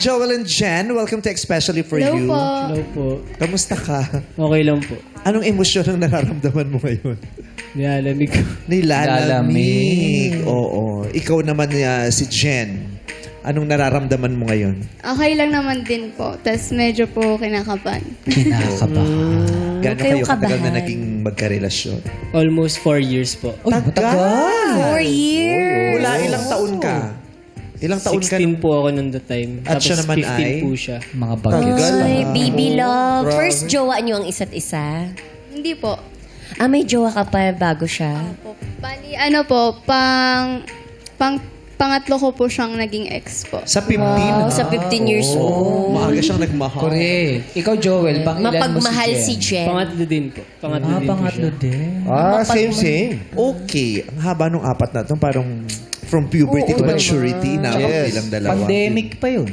Joel and Jen, welcome to Especially For Hello You. po. Hello po. Kamusta ka? Okay lang po. Anong emosyon ang nararamdaman mo ngayon? Nilalamig ko. Nilalamig. Oo. Ikaw naman si Jen. Anong nararamdaman mo ngayon? Okay lang naman din po. Tapos medyo po kinakabahan. Gano'n kayo kayong katagal na kabahan. naging magkarelasyon? Almost 4 years po. Tagal! 4 years. Mula ilang taon ka? Ilang taon ka? 16 po ako nung the time. At siya naman 15 ay? po siya. Mga bagets. Ay, baby love. First jowa niyo ang isa't isa? Hindi po. Ah, may jowa ka pa bago siya? Po. Bali, ano po, pangatlo ko po siyang naging ex po. Sa 15? Wow, sa 15 years old. Maaga siyang nagmahal. Correct. Ikaw, Joel, pang ilan mo Mapagmahal si Jen? Jen. Pangatlo din po. Pangatlo din po Pangatlo siya. din. Same. Okay. Ang haba nung apat na ito. Parang from puberty to maturity na bilang dalawa. Pandemic pa yun.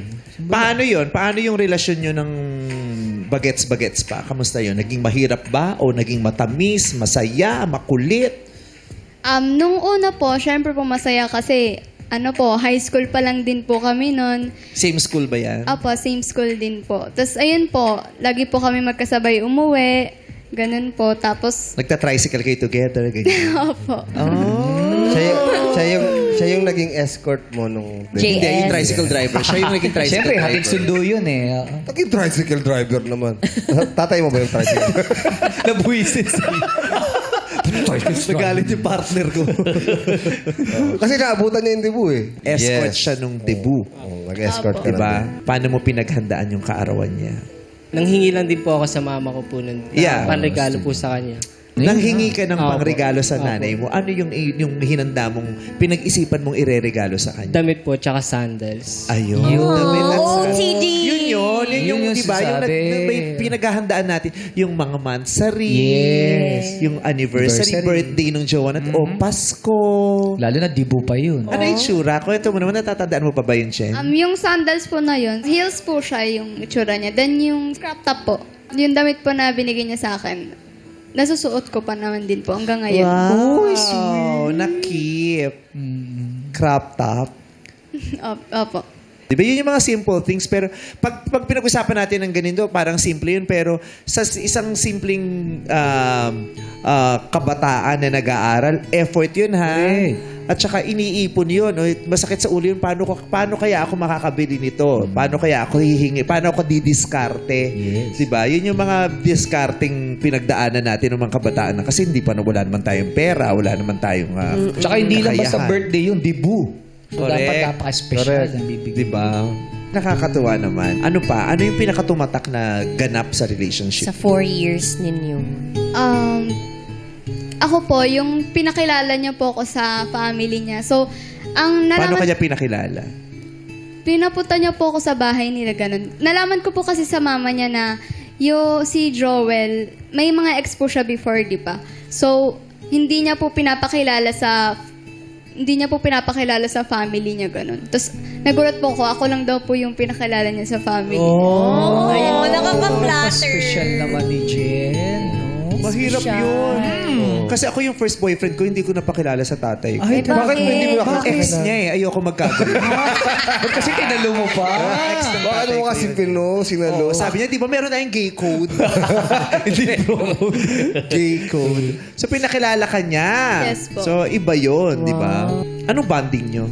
Paano yun? Paano yung relasyon nyo ng bagets-bagets pa? Kamusta yun? Naging mahirap ba? O naging matamis, masaya, makulit? Nung una po, syempre po masaya kasi ano po, high school pa lang din po kami noon. Same school ba yan? Apo, same school din po. Tapos ayun po, lagi po kami magkasabay umuwi. Ganun po. Tapos, Nagta-tricycle kayo together? Ganyan. opo. Siya yung naging escort mo nung... JS. Hindi, yung tricycle driver. Siya yung naging tricycle Siyempre, driver. hatid sundo yun eh. Naging tricycle driver naman. Tatay mo ba yung tricycle? Nabuisit Nagalit yung partner ko. Kasi naabutan niya yung debut eh. Escort siya nung debut. Nag-escort ka Diba? na. Paano mo pinaghandaan yung kaarawan niya? Nanghingi lang din po ako sa mama ko po nun. Yeah. Panregalo po sa kanya. Nanghingi ka ng Opo. pangregalo sa Opo. nanay mo. Ano yung hinanda mong, pinag-isipan mong ireregalo sa kanya? Damit po, tsaka sandals. Ayun. Yun. Damit at Oh, sandals. OTD. Yun, Yun yung diba? Yung sinasabi. may pinaghahandaan natin. Yung mga mansari. Yes. Yung anniversary, birthday ng jowa natin. O Pasko. Lalo na dibu pa yun. Ano yung tsura? Kwento mo naman, natatandaan mo pa ba yun, Chen? Yung sandals po na yun, heels po siya yung itsura niya. Then yung crop top po, yung damit po na binigay niya sa akin, nasusuot ko pa naman din po hanggang ngayon. Wow, nakip. Crop top. Opo. Di ba yun yung mga simple things? Pero pag pinag-usapan natin ng ganito, parang simple yun. Pero sa isang simpleng kabataan na nag-aaral, effort yun ha. At saka iniipon yun. O, masakit sa ulo yun. Paano kaya ako makakabili nito? Paano kaya ako hihingi? Paano ako didiskarte? Yes. Di ba? Yun yung mga discarding pinagdaanan natin ng mga kabataan na kasi hindi pa wala naman tayong pera, wala naman tayong Tsaka hindi lang basta kakayahan. birthday yun, dibu. So, Correct. dapat napaka-special ang bibigyan. Di ba? Nakakatuwa naman. Ano pa? Ano yung pinakatumatak na ganap sa relationship? Sa 4 years ninyo. Ako po, yung pinakilala niya po ako sa family niya. So, ang Paano nalaman, kanya pinakilala? pinapunta niya po ako sa bahay nila, ganun. Nalaman ko po kasi sa mama niya na si Joel, may mga ex po siya before, di ba? So, hindi niya po pinapakilala sa family niya, ganun. Tapos, nagulat po ako lang daw po yung pinakilala niya sa family. Oh, Special nakaka-flatter. naman ni Jen. No? Mahirap yun. Kasi ako yung first boyfriend ko, hindi ko napakilala sa tatay ko. Ay, bakit? Hindi mo Ex niya eh. Ayoko magkagalit. Ba't kasi tinalo mo pa? Baka ano mo kasi sinalo. Sabi niya, di ba meron tayong gay code? Gay code. So, pinakilala ka niya. Yes po. So, iba yun, di ba? Anong bonding niyo?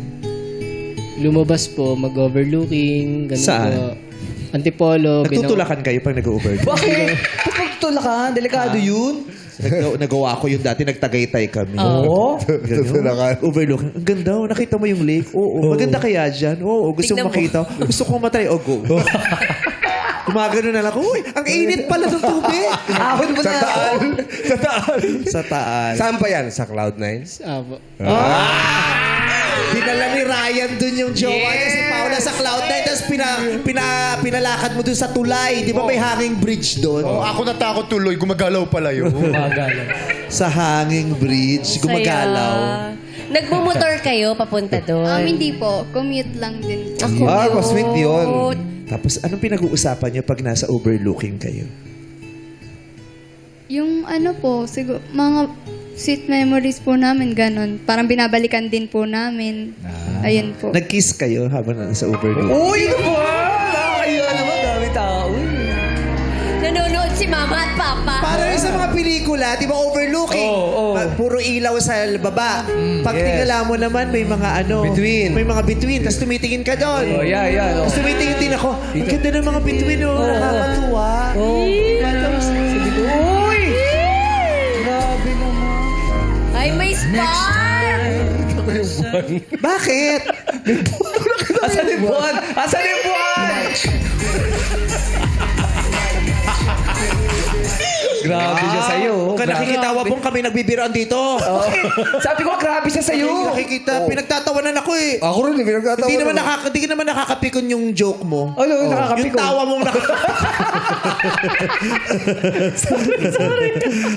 Lumabas po, mag-overlooking, ganun Saan? po. Antipolo. Nagtutulakan kayo pag nag-over. Bakit? Ba't magtulakan? Delikado yun. Nagawa ko yun dati, nagtagaytay kami. Oo. Ganun. Overlooking. Ang ganda, oh. Nakita mo yung lake? Oo. Maganda kaya dyan? Oo. Gusto mo Tignan mo. makita? Gusto ko matry. O, go. Gumagano na lang. Uy, ang init pala ng tubig. Ahon mo na. Sa taas. Saan pa yan? Sa Cloud9? Apo. Dinala ni Ryan dun yung jowa niya si Paula sa Cloud9. Tapos pinalakad mo dun sa tulay. Di ba may hanging bridge dun? Ako natakot tuloy, gumagalaw pala yun. Gumagalaw. Sa hanging bridge. Gumagalaw. Nagmumotor kayo papunta doon? Hindi po. Commute lang din. Ako. Mas sweet yun. Tapos anong pinag-uusapan niyo pag nasa overlooking kayo? Yung ano po, siguro, mga sweet memories po namin, ganun. Parang binabalikan din po namin. Ayun po. Nag-kiss kayo habang nasa overlooking? Uy, ano ba? pelikula, di ba overlooking? Puro ilaw sa baba. Pag tingala mo naman, may mga Between. May mga between. Tapos tumitingin ka doon. Yeah. Tapos tumitingin din ako. Ang ganda ng mga between, nakakatuwa. Uy! Grabe naman. Ay, may spark! Bakit? Asan yung buwan? Asan yung buwan? Grabe siya sa'yo. Nakikitawa pong kami nagbibiroan dito. Sabi ko, grabe siya sa'yo. Nakikita, pinagtatawanan ako eh. Ako rin, pinagkatawa. Hindi naman nakakapikon yung joke mo. Ano, nakakapikon? Yung tawa mong sorry.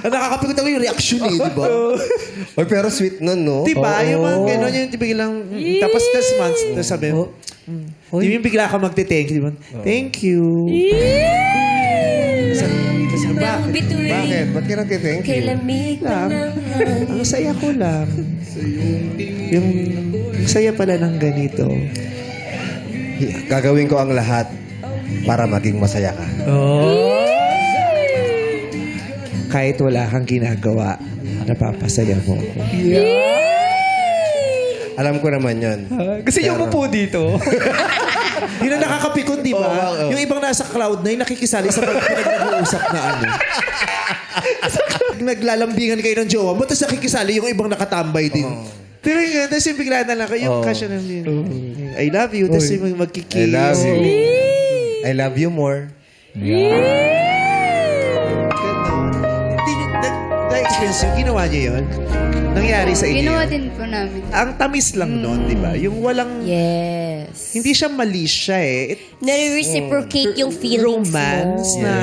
Nakakapikon ako yung reaction eh, di ba? Oy, pero sweet nun, no? Di ba? Yung mga gano'n, yung biglang, tapos this months, tapos sabi, di ba yung bigla ka magte-thank you, di ba? Thank you. Ang bituin. Bakit? Ba't ka nag-thank Kay you? lamig pa Lang. ng hangin. Ang saya ko lang. Yung saya pala ng ganito. Gagawin ko ang lahat para maging masaya ka. Kahit wala kang ginagawa, napapasaya mo ako. Alam ko naman yun. Kasi yung upo dito. Yun ang nakakapikon, di ba? Oo. Yung ibang nasa cloud na nakikisali sa nag-uusap na ano. Naglalambingan kayo ng jowa mo, tapos nakikisali yung ibang nakatambay din. Pero yun, tapos yung bigla na lang kayo, yung kasya na yun. I love you, tapos yung magkikiss. I love you. I love you more. Na-experience yung ginawa niyo yun? Nangyari sa inyo Ginawa yun? din po namin. Ang tamis lang nun, di ba? Yung walang... Yes. Hindi siya mali siya eh. Nare-reciprocate yung feelings Romance mo. na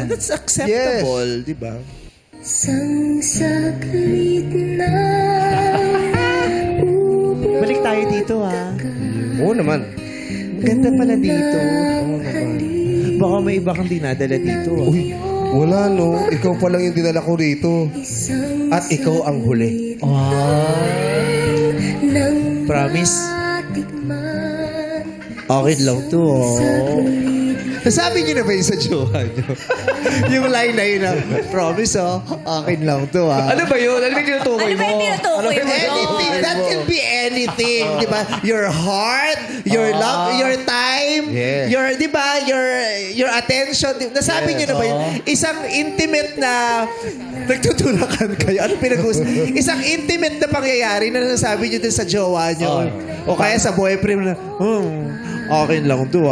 that's acceptable, di ba? Balik tayo dito Oo naman. Ang ganda pala dito. Baka may iba kang dinadala dito Uy, wala no. Ikaw pa lang yung dinala ko rito. At ikaw ang huli. Promise? Okay lang to Nasabi niyo na ba yun sa jowa niyo? Yung line na yun promise akin lang to Ano ba yun? Ano ba yung tinutukoy Ano ba mo? yung tinutukoy mo? Anything, that can be anything, di ba? Your heart, your love, your time, Yes. your, di ba? Your attention. Nasabi niyo na ba yun? Isang intimate na nagtutulakan kayo. Ano pinag-uusap? Isang intimate na pangyayari na nasabi niyo din sa jowa niyo. O kaya sa boyfriend na, akin lang to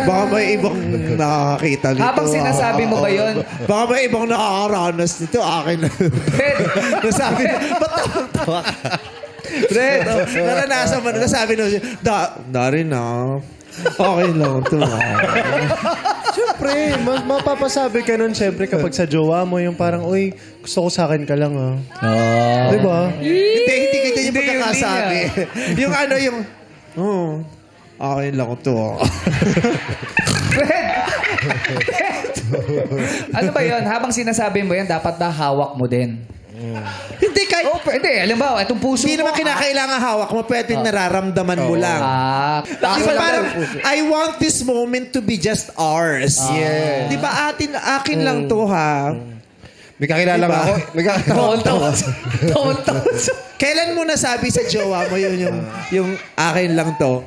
Baka may ibang nakakakita nito. Habang sinasabi mo ba yun? Baka may ibang nakakaranas nito. Akin lang. Fred, Nasabi na, ba't tawa ka? Fred, naranasan mo na. Nasabi na siya, Darin okay lang ito. Siyempre, mapapasabi ka nun siyempre kapag sa jowa mo yung parang, uy, gusto ko sa akin ka lang Di ba? Hindi kita yung Hindi, pagkakasabi. Yung ano, yung, okay lang ito. Fred! Ano ba yun? Habang sinasabi mo yan, dapat na hawak mo din. Hindi kahit, Hindi, alam ba, itong puso hindi mo. naman kinakailangan hawak mo, pwedeng nararamdaman mo lang. Di ba parang, I want this moment to be just ours. Yeah. Di ba akin lang to May kakilala Diba? ako. May kakilala Kailan mo nasabi sa jowa mo yung akin lang to?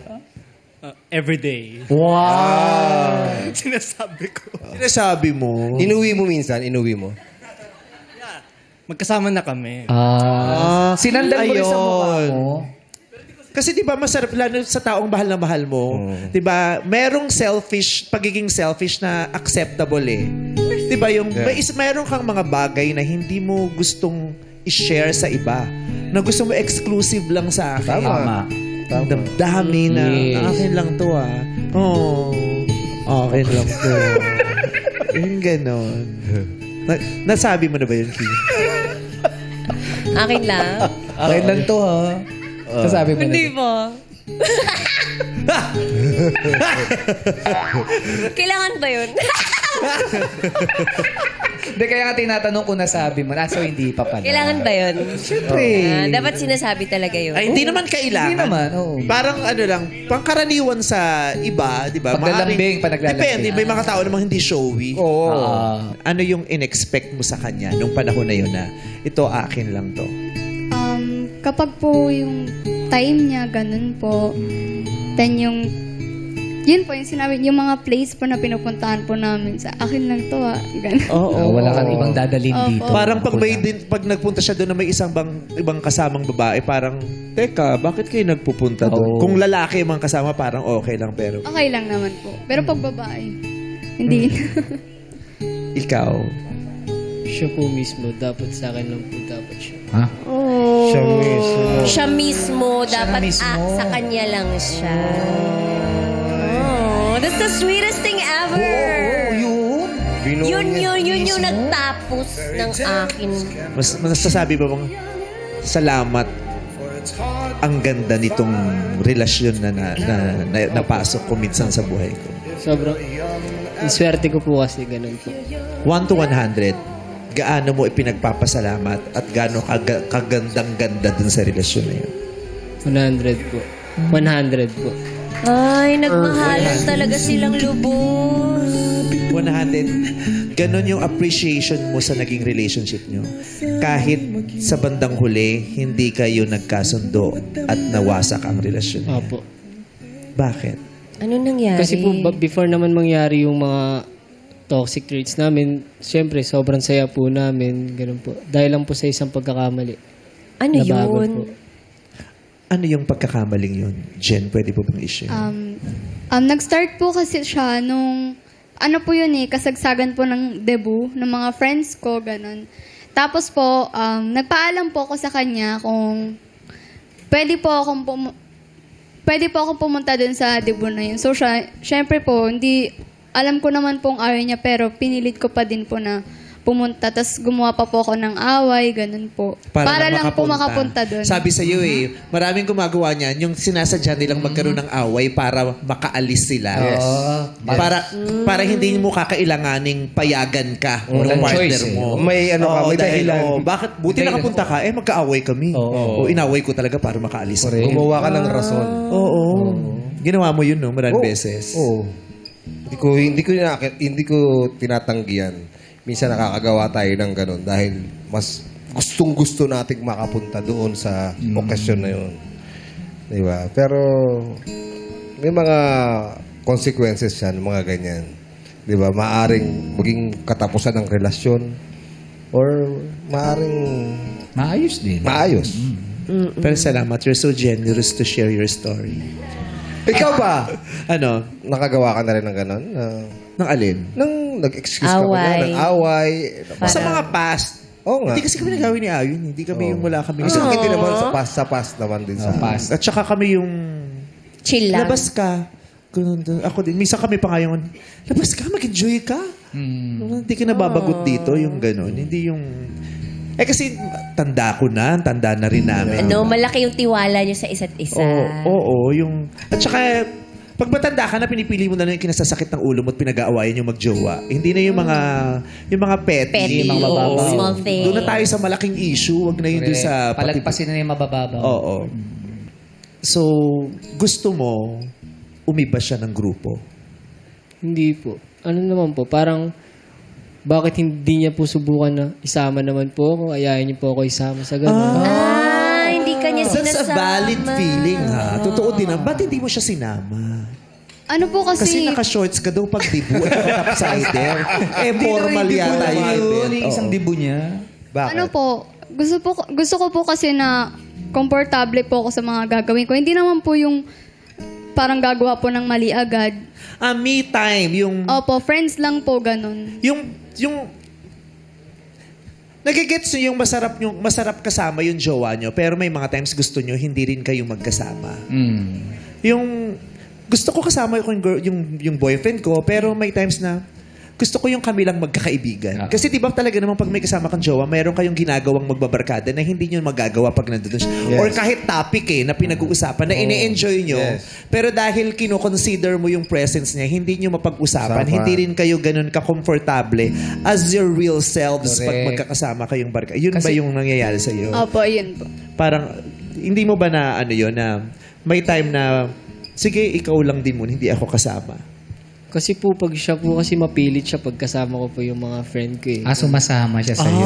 Every day. Wow! Sinasabi ko. Sinasabi mo. Inuwi mo minsan, inuwi mo. Magkasama na kami. Sinandal mo rin sa mukha Ayun. mo. Kasi 'di ba masarap lalo sa taong mahal na mahal mo, 'di ba? Merong pagiging selfish na acceptable eh. 'Di ba yung meron kang mga bagay na hindi mo gustong i-share sa iba, na gusto mo exclusive lang sa akin. Tama. Ang damdamin na akin lang 'to akin lang 'to. Yung ganon. Nasabi mo na ba yun, Kim? Akin lang. Akin lang to, ha? Sasabi mo Hindi na. ba? Kailangan ba yun? Hindi, kaya nga tinatanong kung nasabi mo. So, hindi pa pala. Kailangan ba yun? Siyempre. Dapat sinasabi talaga yun. Ay, hindi naman kailangan. Hindi naman, oo. Parang ano lang, pangkaraniwan sa iba, di ba? Paglalambing, Maaaring- Depende, may mga tao namang hindi showy. Ano yung in-expect mo sa kanya nung panahon na yun na ito akin lang to? Kapag po yung time niya, ganun po. Then yun po yung sinabi, yung mga place po na pinupuntahan po namin sa akin lang to ganun. Wala kang ibang dadalhin Opo. dito. Parang pag nagpunta siya doon na may ibang kasamang babae, parang, teka, bakit kayo nagpupunta doon? Oo. Kung lalaki yung mga kasama, parang okay lang, pero Okay lang naman po. Pero pag babae, hindi. ikaw, Siya po mismo. Dapat sa akin lang po dapat siya. Siya mismo. Siya mismo, dapat mismo. sa kanya lang siya. Oh, that's the sweetest thing ever. Yun yung nagtapos ng akin. mas nasasabi ba bang salamat ang ganda nitong relasyon na napasok ko minsan sa buhay ko? Sobrang... Swerte ko po kasi ganun po. 1 to 100, gaano mo ipinagpapasalamat at gaano kagandang-ganda dun sa relasyon na yun? 100 po. 100 po. Ay, nagmahalan talaga silang lubos. 100, ganun yung appreciation mo sa naging relationship nyo. Kahit sa bandang huli, hindi kayo nagkasundo at nawasak ang relasyon niyo. Opo. Bakit? Ano nangyari? Kasi po, before naman mangyari yung mga toxic traits namin, syempre, sobrang saya po namin. Ganun po. Dahil lang po sa isang pagkakamali. Ano Nabago yun? po. Ano yung pagkakamaling yun? Jen, pwede po bang i-share? Nag-start po kasi siya nung, ano po yun kasagsagan po ng debut ng mga friends ko, ganun. Tapos po, nagpaalam po ako sa kanya kung pwede po akong pumunta dun sa debut na yun. So, syempre po, alam ko naman pong ayaw niya, pero pinilit ko pa din po na pumunta. Tapos gumawa pa po ako ng away, ganun po. Para lang po makapunta dun. Sabi sa iyo maraming gumagawa niyan, yung sinasadya nilang magkaroon ng away para makaalis sila. Para hindi mo kakailanganing payagan ka ng partner choice, mo. May ano ka, may dahil, dahilan. bakit? Buti nakapunta ka, magkaaway kami. O inaway ko talaga para makaalis ako. Gumawa ka ng rason. Oo. Ginawa mo yun, no? Maraming beses. Oo. Hindi ko tinatanggihan. Minsan nakakagawa tayo ng ganun dahil mas gustong-gusto nating makapunta doon sa okasyon na yun. Di ba? Pero may mga consequences yan, mga ganyan. Di ba? Maaring maging katapusan ng relasyon or maaring Maayos din. maayos. Pero salamat. You're so generous to share your story. Ikaw ba? Ano? Nakagawa ka na rin ng ganun? Nang alin? Nang nag-excuse ka ba Away. ng away? Sa mga past. Oo nga. Hindi kasi kami nagawin ni Ayun. Hindi kami yung wala kami. Minsan hindi naman sa past naman din sa Past. At saka kami yung Chill lang. labas ka. Ganun, ako din. Minsan kami pa nga yung labas ka, mag-enjoy ka. Hindi ka nababagot dito, yung gano'n. Hindi yung... kasi tanda na rin namin. Ano, malaki yung tiwala niyo sa isa't isa. Oo, yung... At saka, pag matanda ka na, pinipili mo na lang yung kinasasakit ng ulo mo at pinag-aawayan yung magjowa. Hindi na yung mga petty. Petty, Yung mga mababaw. small thing. Doon na tayo sa malaking issue. Wag na yun doon sa... Palagpasin na yung mabababaw. Oo. So, gusto mo, umiba siya ng grupo. Hindi po. Ano naman po, parang bakit hindi niya po subukan na isama naman po ako, ayayin niyo po ako isama sa gano'n. Hindi ka niya That's sinasama. a valid feeling, ha? Totoo din. Ba't hindi mo siya sinama? Ano po Kasi kasi, naka-shorts ka daw pag debut at topsider. Formal yata yung event. Yung isang Oo. dibo niya. Bakit? ano po, gusto ko po kasi na komportable po ako sa mga gagawin ko. Hindi naman po yung parang gagawa po ng mali agad. Me time. Opo, friends lang po, ganun. Yung nagigets nyo yung masarap kasama yung jowa nyo, pero may mga times gusto nyo, hindi rin kayo magkasama. Yung gusto ko kasama yung boyfriend ko, pero may times na gusto ko yung kami lang magkakaibigan. Kasi di ba talaga naman pag may kasama kang jowa, mayroon kayong ginagawang magbabarkada na hindi nyo magagawa pag nandun siya. Yes. Or kahit topic na pinag-uusapan, na ini-enjoy nyo. Yes. Pero dahil kino-consider mo yung presence niya, hindi nyo mapag-usapan. Usapan. Hindi rin kayo ganun ka-komportable as your real selves pag Correct. magkakasama kayong barka. Yun ba yung nangyayari sa'yo? Opo, yun po. Parang, hindi mo ba na, na may time na, sige, ikaw lang din muna, hindi ako kasama. Kasi po, pag siya po kasi mapilit siya pag kasama ko po yung mga friend ko eh. Sumasama siya sa'yo.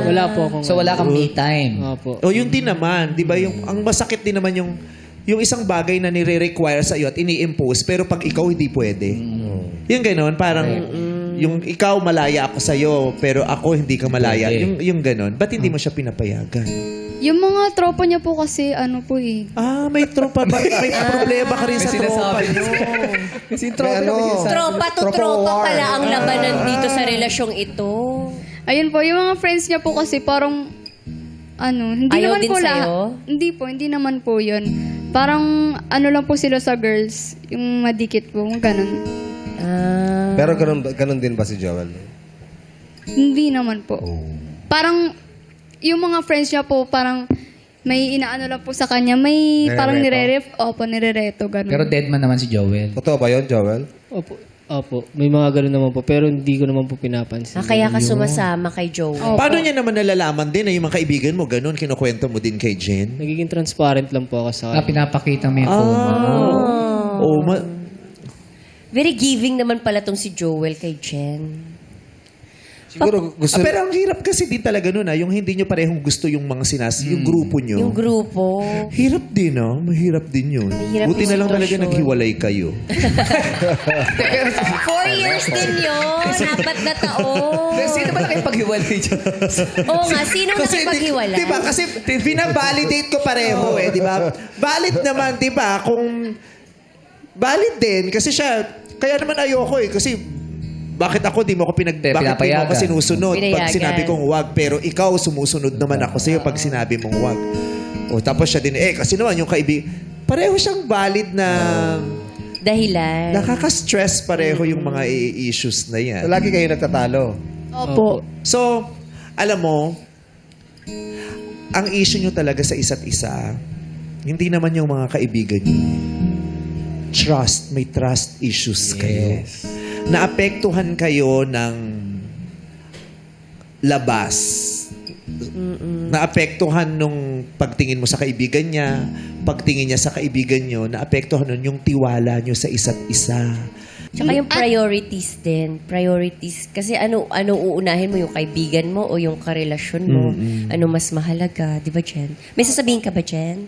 Wala po akong... So, wala kang me time. Opo. O yun din naman, di ba? Ang masakit din naman yung isang bagay na nire-require sa iyo at ini-impose, pero pag ikaw hindi pwede. Yung gano'n, parang yung ikaw malaya ako sa iyo, pero ako hindi ka malaya. Pwede. Yung gano'n. Ba't hindi mo siya pinapayagan? Yung mga tropa niya po kasi, May tropa ba? May problema ka rin sa tropa niyo. Kasi Tropa to tropa pala ang labanan dito sa relasyong ito. ayun po, yung mga friends niya po kasi parang, hindi Ayaw naman din po sa'yo? lahat. Hindi naman po yun. Parang, lang po sila sa girls, yung madikit po, ganun. Pero ganun din ba si Joel? Hindi naman po. Parang, yung mga friends niya po, parang, may inaano lang po sa kanya, may parang nire-reto, ganun. Pero dead man naman si Joel. Totoo ba yun, Joel? Opo. May mga gano'n naman po. Pero hindi ko naman po pinapansin. Kaya ka sumasama kay Joel. Paano niya naman nalalaman din na yung mga kaibigan mo, ganun, kinukwento mo din kay Jen? Nagiging transparent lang po ako sa kanya. Pinapakita mo yung phone mo. Very giving naman pala tong si Joel kay Jen. Siguro gusto... Pero ang hirap kasi din talaga nun, yung hindi nyo parehong gusto yung mga yung grupo nyo. Yung grupo. Hirap din, mahirap din yun. Mahirap Buti yung na lang talaga sitwasyon. naghiwalay kayo. 4 years din yun. 4 na taon. Sino ba nakipaghiwalay dyan? Oo nga, sino nakipaghiwalay? Diba? Kasi binabalidate ko pareho di ba? Valid naman, diba? Kung valid din, kasi siya, kaya naman ayoko kasi bakit ako di mo ako bakit di mo ako Pinapayagan. sinusunod pag Pinayagan. sinabi kong wag, pero ikaw sumusunod naman ako sa'yo pag sinabi mong wag. O tapos siya din, kasi naman yung pareho siyang valid na Dahilan. nakaka-stress pareho yung mga issues na yan. So, lagi kayo nagtatalo. Opo. So, alam mo, ang issue nyo talaga sa isa't isa, hindi naman yung mga kaibigan nyo. May trust issues kayo. Naapektuhan kayo ng labas. Naapektuhan nung pagtingin mo sa kaibigan niya, pagtingin niya sa kaibigan nyo, naapektuhan nun yung tiwala nyo sa isa't isa. Tsaka yung priorities din. Priorities. Kasi ano uunahin mo, yung kaibigan mo o yung karelasyon mo? Ano mas mahalaga? Di ba, Jen? May sasabihin ka ba, Jen?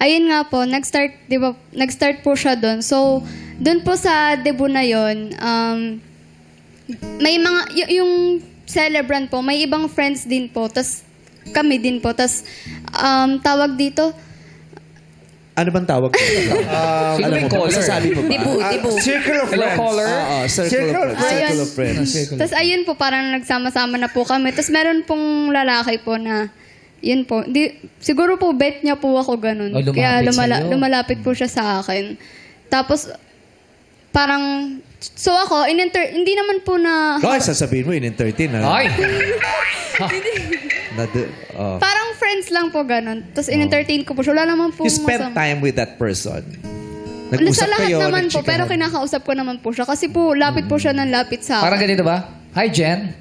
Ayun nga po, nag-start po siya doon. So, doon po sa debut na yon, may mga, yung celebrant po, may ibang friends din po, tas kami din po, tas tawag dito, Ano bang tawag? Sino ba yung caller? Masasabi mo ba? Dibu. Circle of Hello, friends. caller? Circle of friends. tas ayun po, parang nagsama-sama na po kami. Tas meron pong lalaki po na, yun po, siguro po bet niya po ako ganun. Oh, lumapit Kaya sa'yo. lumalapit po siya sa akin. Tapos, parang, so ako, hindi naman po na, Guys, sasabihin mo, in-entertain na. Ay! parang friends lang po ganun. Tapos in-entertain ko po siya. Wala naman po You spent masama. time with that person. Sa Nag-usap lahat kayo, naman po, pero nagchikahan. kinakausap ko naman po siya. Kasi po, lapit po siya ng lapit sa Parang akin. ganito ba? Hi, Jen.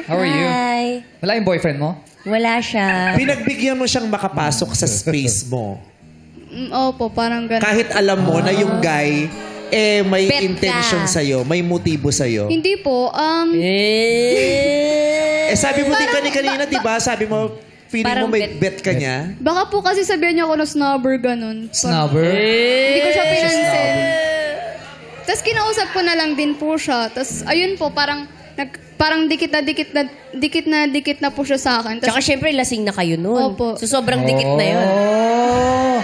How are you? Hi. Wala yung boyfriend mo? Wala siya. Pinagbigyan mo siyang makapasok sa space mo. Opo, parang ganun. Kahit alam mo na yung guy, may Bet ka. intention sa'yo, may motibo sa'yo. Hindi po, Sabi mo din kanina, di ba? Sabi mo, feeling Parang mo may bet ka niya. baka po kasi sabihan niya ako na snobber ganun. Snubber? Hindi ko siya pinansin. Tapos kinausap ko na lang din po siya. Tapos ayun po, parang dikit na po siya sa akin. Tsaka Tapos syempre, lasing na kayo nun. Opo. So, sobrang dikit na yun. Oh!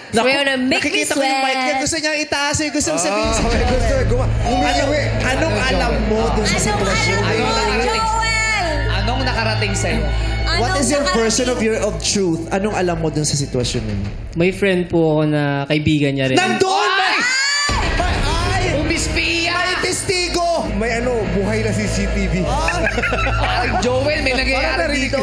We're gonna make me Nakikita ko yung mic niya. sweat. Gusto niya itaas. Gusto mo sabihin sa Anong alam mo dun sa sitwasyon? Anong nakarating sa'yo? What is your version of truth? Anong alam mo dun sa sitwasyon nun? May friend po ako na kaibigan niya rin. Nandun! Ay! Umispiya! may buhay na CCTV. Joel, may nangyayari dito.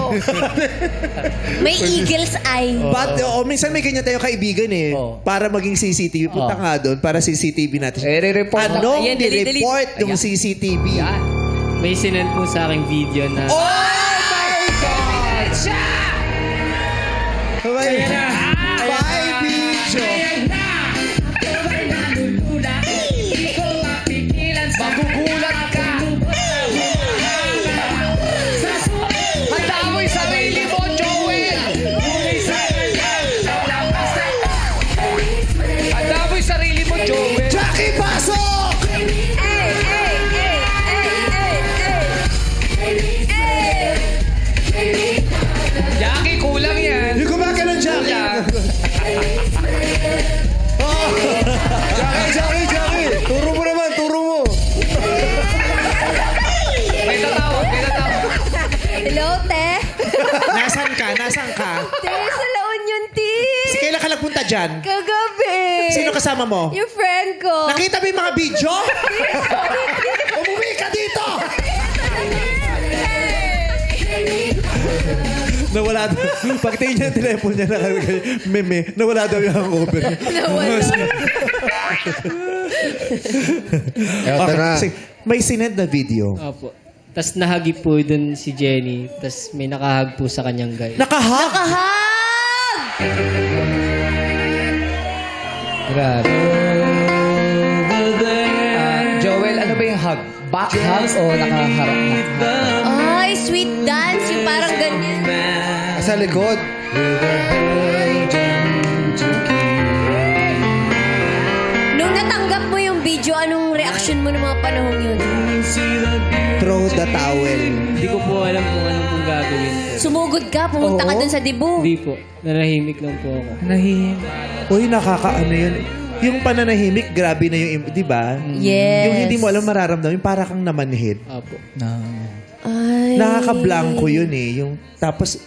May eagle's eye. But, minsan may ganyan tayong kaibigan eh. Para maging CCTV. Punta nga doon para CCTV natin. re-report na. Anong Ayan, delete. ni-report yung CCTV? May sinend po sa aking video na Bye, video. Magugulat ka. Handa mo yung sarili mo, Joel. Handa mo yung sarili mo, Joel. Jackie, pasok! Jackie, kulang yan. Yung gumagano, Jackie. Jackie! Turo mo naman, turo mo. May tatawag. Hello, te. Nasaan ka? Nasaan ka? Te, sa La Union, te. Kailan ka nagpunta dyan? Kagabi. Sino kasama mo? Yung friend ko. Nakita mo yung mga video? Umuwi ka dito! Nawala daw. Pagtingin niya yung telepono niya, nakalagay, meme, nawala daw yung hangover. Eto na. Sige, may sinend na video. Opo. Tapos nahagip po dun si Jenny. Tapos may nakahag po sa kanyang guy. Nakahak! Grabe. Joel, ano ba yung hug? Back hug o nakaharap na? Ay, sweet dance. Yung parang ganyan. Sa likod. Nung natanggap mo yung video, anong reaction mo ng mga panahong yun? Throw the towel. Hindi ko po alam kung anong pong gagawin po. Sumugod ka, pumunta ka dun sa dibu. Hindi po. Nanahimik lang po ako. Uy, nakakaano yun. Yung pananahimik, grabe na yung, di ba? Yes. Yung hindi mo alam mararamdaman, yung para kang namanhid. Opo. Ay. Nakaka-blanco yun eh. Yung, tapos,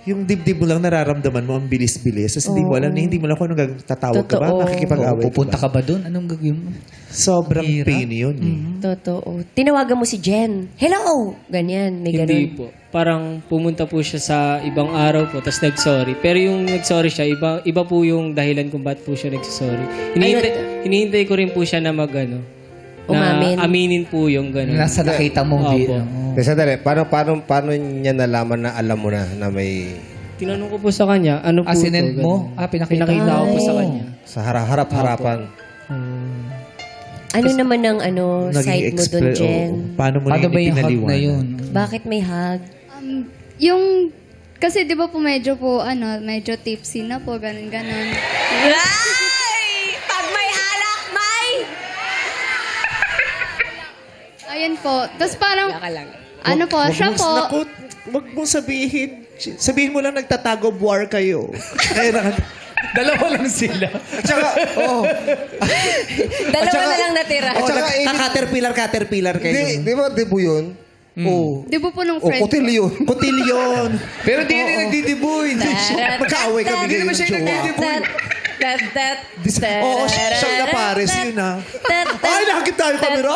yung dibdib mo lang nararamdaman mo, ang bilis-bilis. Tapos hindi mo alam, hindi mo alam kung anong gagawin. Tatawag ka ba? Totoo. Makikipag-away Pupunta ka ka ba doon? Anong gagawin mo? ba? Sobrang pain yun eh. Totoo. Tinawagan mo si Jen. Hello! Ganyan, may ganun. Hindi po. Parang pumunta po siya sa ibang araw po, tapos nag-sorry. Pero yung nag-sorry siya, iba po yung dahilan kung ba't po siya nag-sorry. Hinihintay ko rin po siya na Umamin. na aminin po yung gano'n. Nasa nakita mong Opo. video. Sandali, paano niya nalaman na alam mo na may Tinanong ko po sa kanya, ano po sinend ito, mo? ganun. Pinakita ko po sa kanya. sa harap-harapan? Ano naman ang Naging side mo dun, Jen? Paano mo Paano na ba yung hug na yun? Bakit may hug? Yung, kasi di ba po medyo medyo tipsy na po, ganun. Ay! Pag may alak, may! Ayun po. Tapos parang, siya po, Naku, wag mong sabihin. Sabihin mo lang nagtatago war kayo. Kaya Dalawa lang sila. Tsaka, Dalawa na lang natira. Oh, Tsaka, caterpillar kayo. Di ba, di po yun? Oh. di ba po nung O, friend ko? kotilyon. Kotilyon. Pero di yan nagdidiboy. Magkaaway kami Hindi ngayon naman siya jowa. nagdidiboy. Oo, siyang na pares yun ah. Ay, nakakip tayo kamera.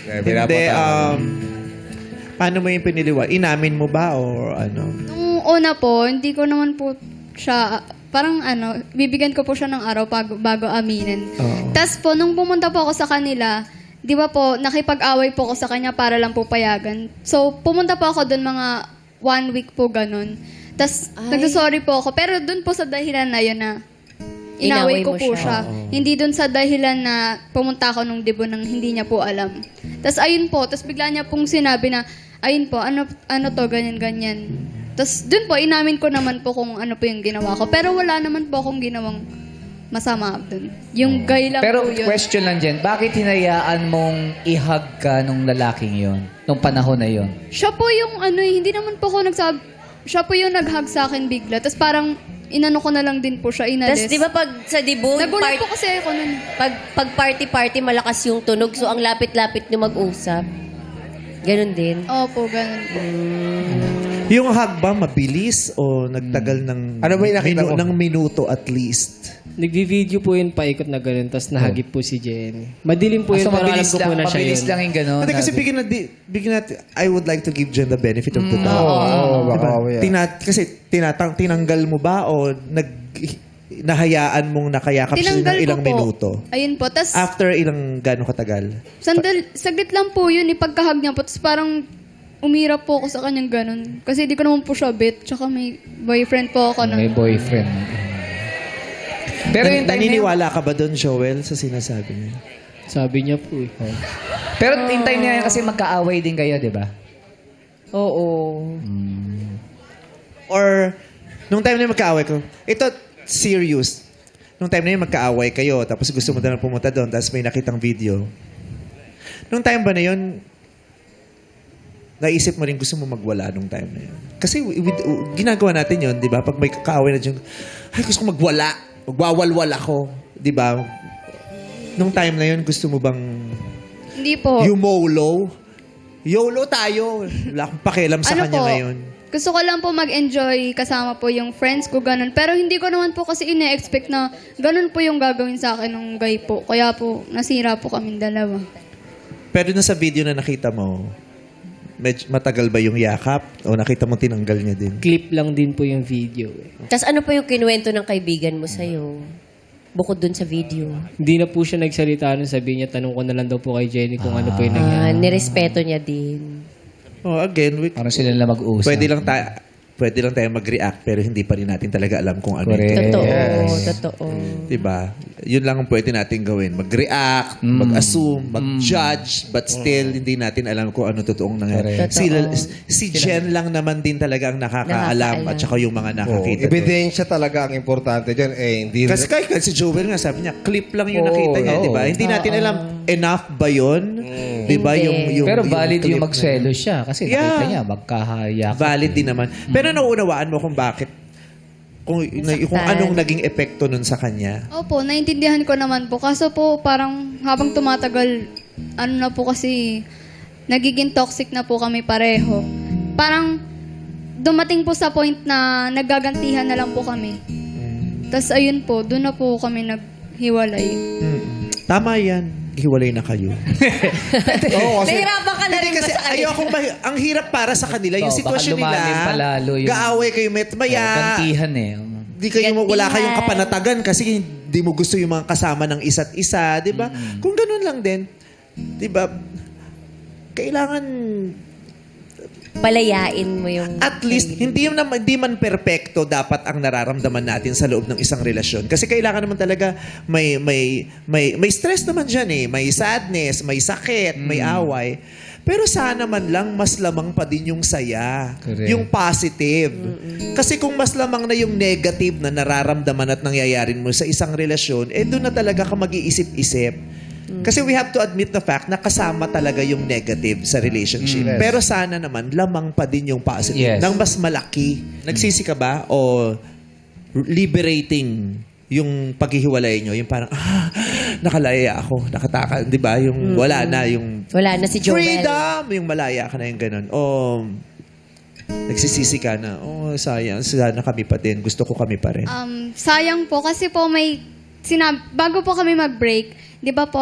Hindi, paano mo yung piniliwa? Inamin mo ba or ano? Nung una po, hindi ko naman po siya, parang bibigyan ko po siya ng araw bago aminin. Oo. Tapos po, nung pumunta po ako sa kanila, di ba po, nakipag-away po ako sa kanya para lang po payagan. So, pumunta po ako doon mga 1 week po ganun. Tapos, nagsasorry po ako. Pero doon po sa dahilan na yun na inaway Inaway ko mo po siya. siya. Hindi doon sa dahilan na pumunta ako nung dibo nang hindi niya po alam. Tapos ayun po, tapos bigla niya pong sinabi na, ayun po, ano to, ganyan. Tapos doon po, inamin ko naman po kung ano po yung ginawa ko. Pero wala naman po akong ginawang masama doon. Yung guy lang Pero po yun. question lang dyan, bakit hinayaan mong i-hug ka nung lalaking yon, nung panahon na yon? Siya po yung hindi naman po ako nagsabi, siya po yung nag-hug sa akin bigla. Tapos parang, inano ko na lang din po siya, inalis. Tapos di ba pag sa dibu, Nagulat po kasi ako nun. pag party-party, malakas yung tunog. So, ang lapit-lapit nyo mag-usap. Ganon din. Opo, ganun po. Yung hug ba, mabilis o nagtagal ng, Ano ba yung nakita mo? ng minuto at least? nagvi-video po yun paikot na gano'n, tapos nahagip po si Jenny. Madilim po yun, So, pero alam mabilis ko po lang, na siya mabilis yun. lang yung gano'n. Hindi kasi bigyan natin, I would like to give Jen the benefit of the doubt. Oo, baka Diba? mamaya. Kasi tinanggal mo ba o nahayaan mong nakayakap siya Tinanggal ng ilang ko po. minuto? Ayun po. Tapos, After ilang gano'ng katagal? saglit lang po yun, ipagkahag niya po. Tapos parang umirap po ako sa kanyang ganun. Kasi di ko naman po siya bet. Tsaka may boyfriend po ako. May boyfriend. Pero yung time na yun, Naniniwala ka ba doon, Joel, sa sinasabi niya? Sabi niya po eh. pero yung time na yun kasi magkaaway din kayo, di ba? Oo. Or, nung time na yun magkaaway ko, ito, serious. Nung time na yun magkaaway kayo, tapos gusto mo na lang pumunta doon, tapos may nakitang video. Nung time ba na yun, naisip mo rin gusto mo magwala nung time na yun? Kasi ginagawa natin yun, di ba? Pag may kaaway na dyan, ay gusto ko magwala. Magwawalwal ako. Di ba? Nung time na yun, gusto mo bang Hindi po. YOLO? YOLO tayo. Wala akong pakialam sa kanya ngayon. Gusto ko lang po mag-enjoy kasama po yung friends ko, ganun. Pero hindi ko naman po kasi ine-expect na ganun po yung gagawin sa akin ng guy po. Kaya po, nasira po kaming dalawa. Pero dun sa video na nakita mo, matagal ba yung yakap? O nakita mo tinanggal niya din? Clip lang din po yung video eh. Tapos ano pa yung kinuwento ng kaibigan mo sa'yo? Bukod dun sa video. Hindi na po siya nagsalita nung sabi niya, tanong ko na lang daw po kay Jenny kung ano po yung nangyari. Nirespeto niya din. Oh, again, Parang sila na mag-uusap. pwede lang tayo mag-react pero hindi pa rin natin talaga alam kung ano Correct. ito. Totoo. Diba? Yun lang ang pwede natin gawin. Mag-react, mag-assume, mag-judge, but still, hindi natin alam kung ano totoong nangyari. Si Jen lang naman din talaga ang nakakaalam at saka yung mga nakakita. doon. Ebidensya talaga ang importante dyan. Hindi Kasi kahit si Joel nga sabi niya, clip lang yung nakita niya, di ba? Hindi natin alam, enough ba yun? Di ba? Hindi. Pero valid clip yung na magselo siya kasi Yeah. nakita niya magkahayak. valid din naman. Pero nauunawaan mo kung bakit, kung anong naging epekto nun sa kanya. Opo, naintindihan ko naman po. Kaso po, parang habang tumatagal, ano na po kasi, nagiging toxic na po kami pareho. Parang, dumating po sa point na nagagantihan na lang po kami. Tapos ayun po, doon na po kami naghiwalay. Tama yan. Hiwalay na kayo. Oo, kasi Nahirapan ka na Hindi rin ba kasi sa kanya? ayoko ang hirap para sa kanila. Yung Oo, sitwasyon baka lumalim nila, pa lalo yung- gaaway kayo maya. Gantihan eh. Di kayo, wala Gantihan. kayong kapanatagan kasi di mo gusto yung mga kasama ng isa't isa, di ba? Kung ganun lang din, di ba, kailangan Palayain mo yung... at least, hindi man perpekto dapat ang nararamdaman natin sa loob ng isang relasyon. Kasi kailangan naman talaga may stress naman dyan eh. May sadness, may sakit, may away. Pero sana man lang mas lamang pa din yung saya. Correct. Yung positive. Kasi kung mas lamang na yung negative na nararamdaman at nangyayarin mo sa isang relasyon, eh doon na talaga ka mag-iisip-isip. Kasi we have to admit the fact na kasama talaga yung negative sa relationship. Pero sana naman, lamang pa din yung positive. Yes. Nang mas malaki. Nagsisi ka ba? O liberating yung paghihiwalay nyo? Yung parang, nakalaya ako. Nakataka. Di ba? Yung wala na. Yung Wala na si Joel. freedom! Yung malaya ka na yung ganun. O nagsisisi ka na, sayang. Sana kami pa din. Gusto ko kami pa rin. Sayang po kasi po bago po kami mag-break, di ba po,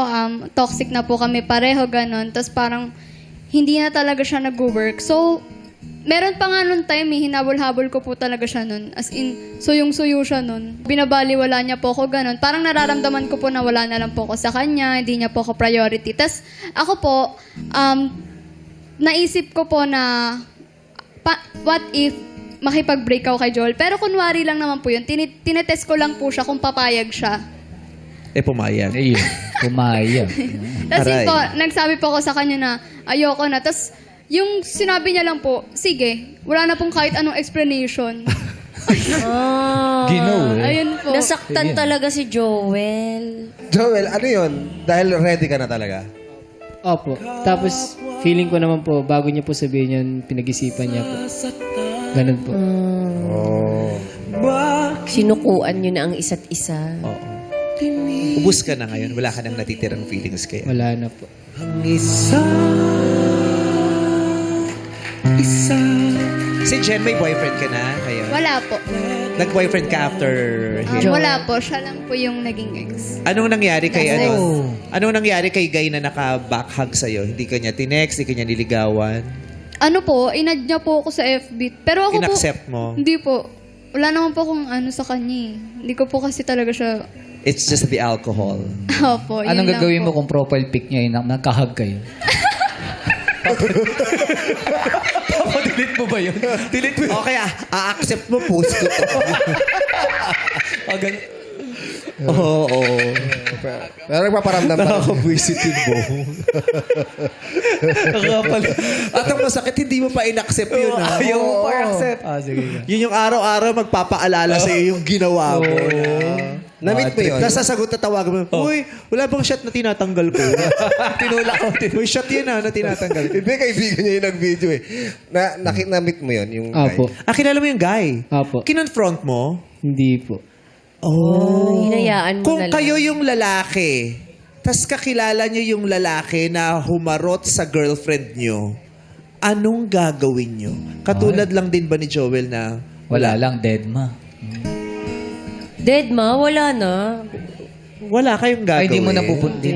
toxic na po kami pareho, ganon. Tapos parang, hindi na talaga siya nag-work. So, meron pa nga nun time, hinabol-habol ko po talaga siya nun. As in, suyong-suyo siya nun. Binabaliwala niya po ako, ganon. Parang nararamdaman ko po na wala na lang po ako sa kanya, hindi niya po ako priority. Tapos, ako po, naisip ko po na, what if, makipag-break ako kay Joel? Pero kunwari lang naman po yun. Tinetest ko lang po siya kung papayag siya. Pumayag. Ayun. Pumayag. Tapos yun Aray. po, nagsabi po ako sa kanya na ayoko na. Tapos yung sinabi niya lang po, sige, wala na pong kahit anong explanation. Ginaw eh. Ayun po. Nasaktan talaga si Joel. Joel, ano yun? Dahil ready ka na talaga? Opo. Tapos, feeling ko naman po, bago niya po sabihin yun, pinag-isipan niya po. Ganun po. Sinukuan nyo na ang isa't isa. Ubus ka na ngayon. Wala ka nang natitirang feelings kaya. Wala na po. Si Jen, may boyfriend ka na? Ngayon? Wala po. Nag-boyfriend ka after him? Wala po. Siya lang po yung naging ex. Anong nangyari kay Anong nangyari kay Guy na naka-backhug sa'yo? Hindi ka niya tinext, hindi ka niya niligawan? Ano po, inad niya po ako sa FB. Pero ako Inaccept po, mo? Hindi po. Wala naman po kung ano sa kanya eh. Hindi ko po kasi talaga siya... It's just the alcohol. Opo, yun Anong lang gagawin po. mo kung profile pic niya yung nagkahag kayo? Papadelete mo ba yun? Delete mo. Okay, a-accept mo, post ko to. Oo. Pero nagpaparamdam pa. Nakakabwisit yun mo. At ang masakit, hindi mo pa in-accept yun. Ayaw mo pa accept. Sige. Yun yung araw-araw magpapaalala sa'yo yung ginawa mo. Na-meet mo yun? Tapos sasagot na tawagan mo, uy, wala bang shot na tinatanggal ko? Tinulak ko. Uy, shot yun na tinatanggal ko. Hindi, kaibigan niya yung nag-video eh. Na-meet mo yun, yung guy. Apo. Kilala mo yung guy? Apo. Kinonfront mo? Hindi po. Hinayaan mo Kung na lang. kayo yung lalaki, tas kakilala niyo yung lalaki na humarot sa girlfriend niyo, anong gagawin niyo? Katulad lang din ba ni Joel na Wala lang, dead ma. Dead ma, wala na. wala kayong gagawin? Ay, di mo napupunta.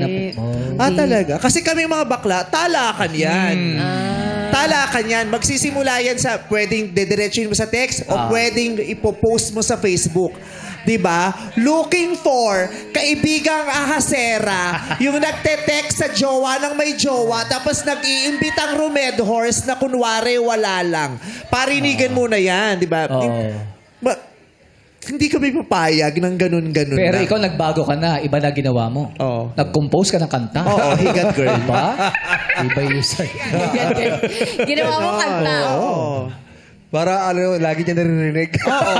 Talaga? Kasi kami mga bakla, talakan yan. Talakan yan. Magsisimula yan sa pwedeng dediretsuhin mo sa text o pwedeng ipopost mo sa Facebook. Diba? Looking for kaibigang ahasera, yung nagte-text sa jowa ng may jowa, tapos nag-iimbitang Rumed Horse na kunwari wala lang. Parinigan muna yan, diba? Hindi kami papayag ng ganun-ganun Pero na. ikaw nagbago ka na. Iba na ginawa mo. Oo. Nag-compose ka ng kanta. Oo, higat girl. Diba? Iba yung sa'yo. Ginawa mo kanta. Oo. Para lagi niya naririnig. Oo.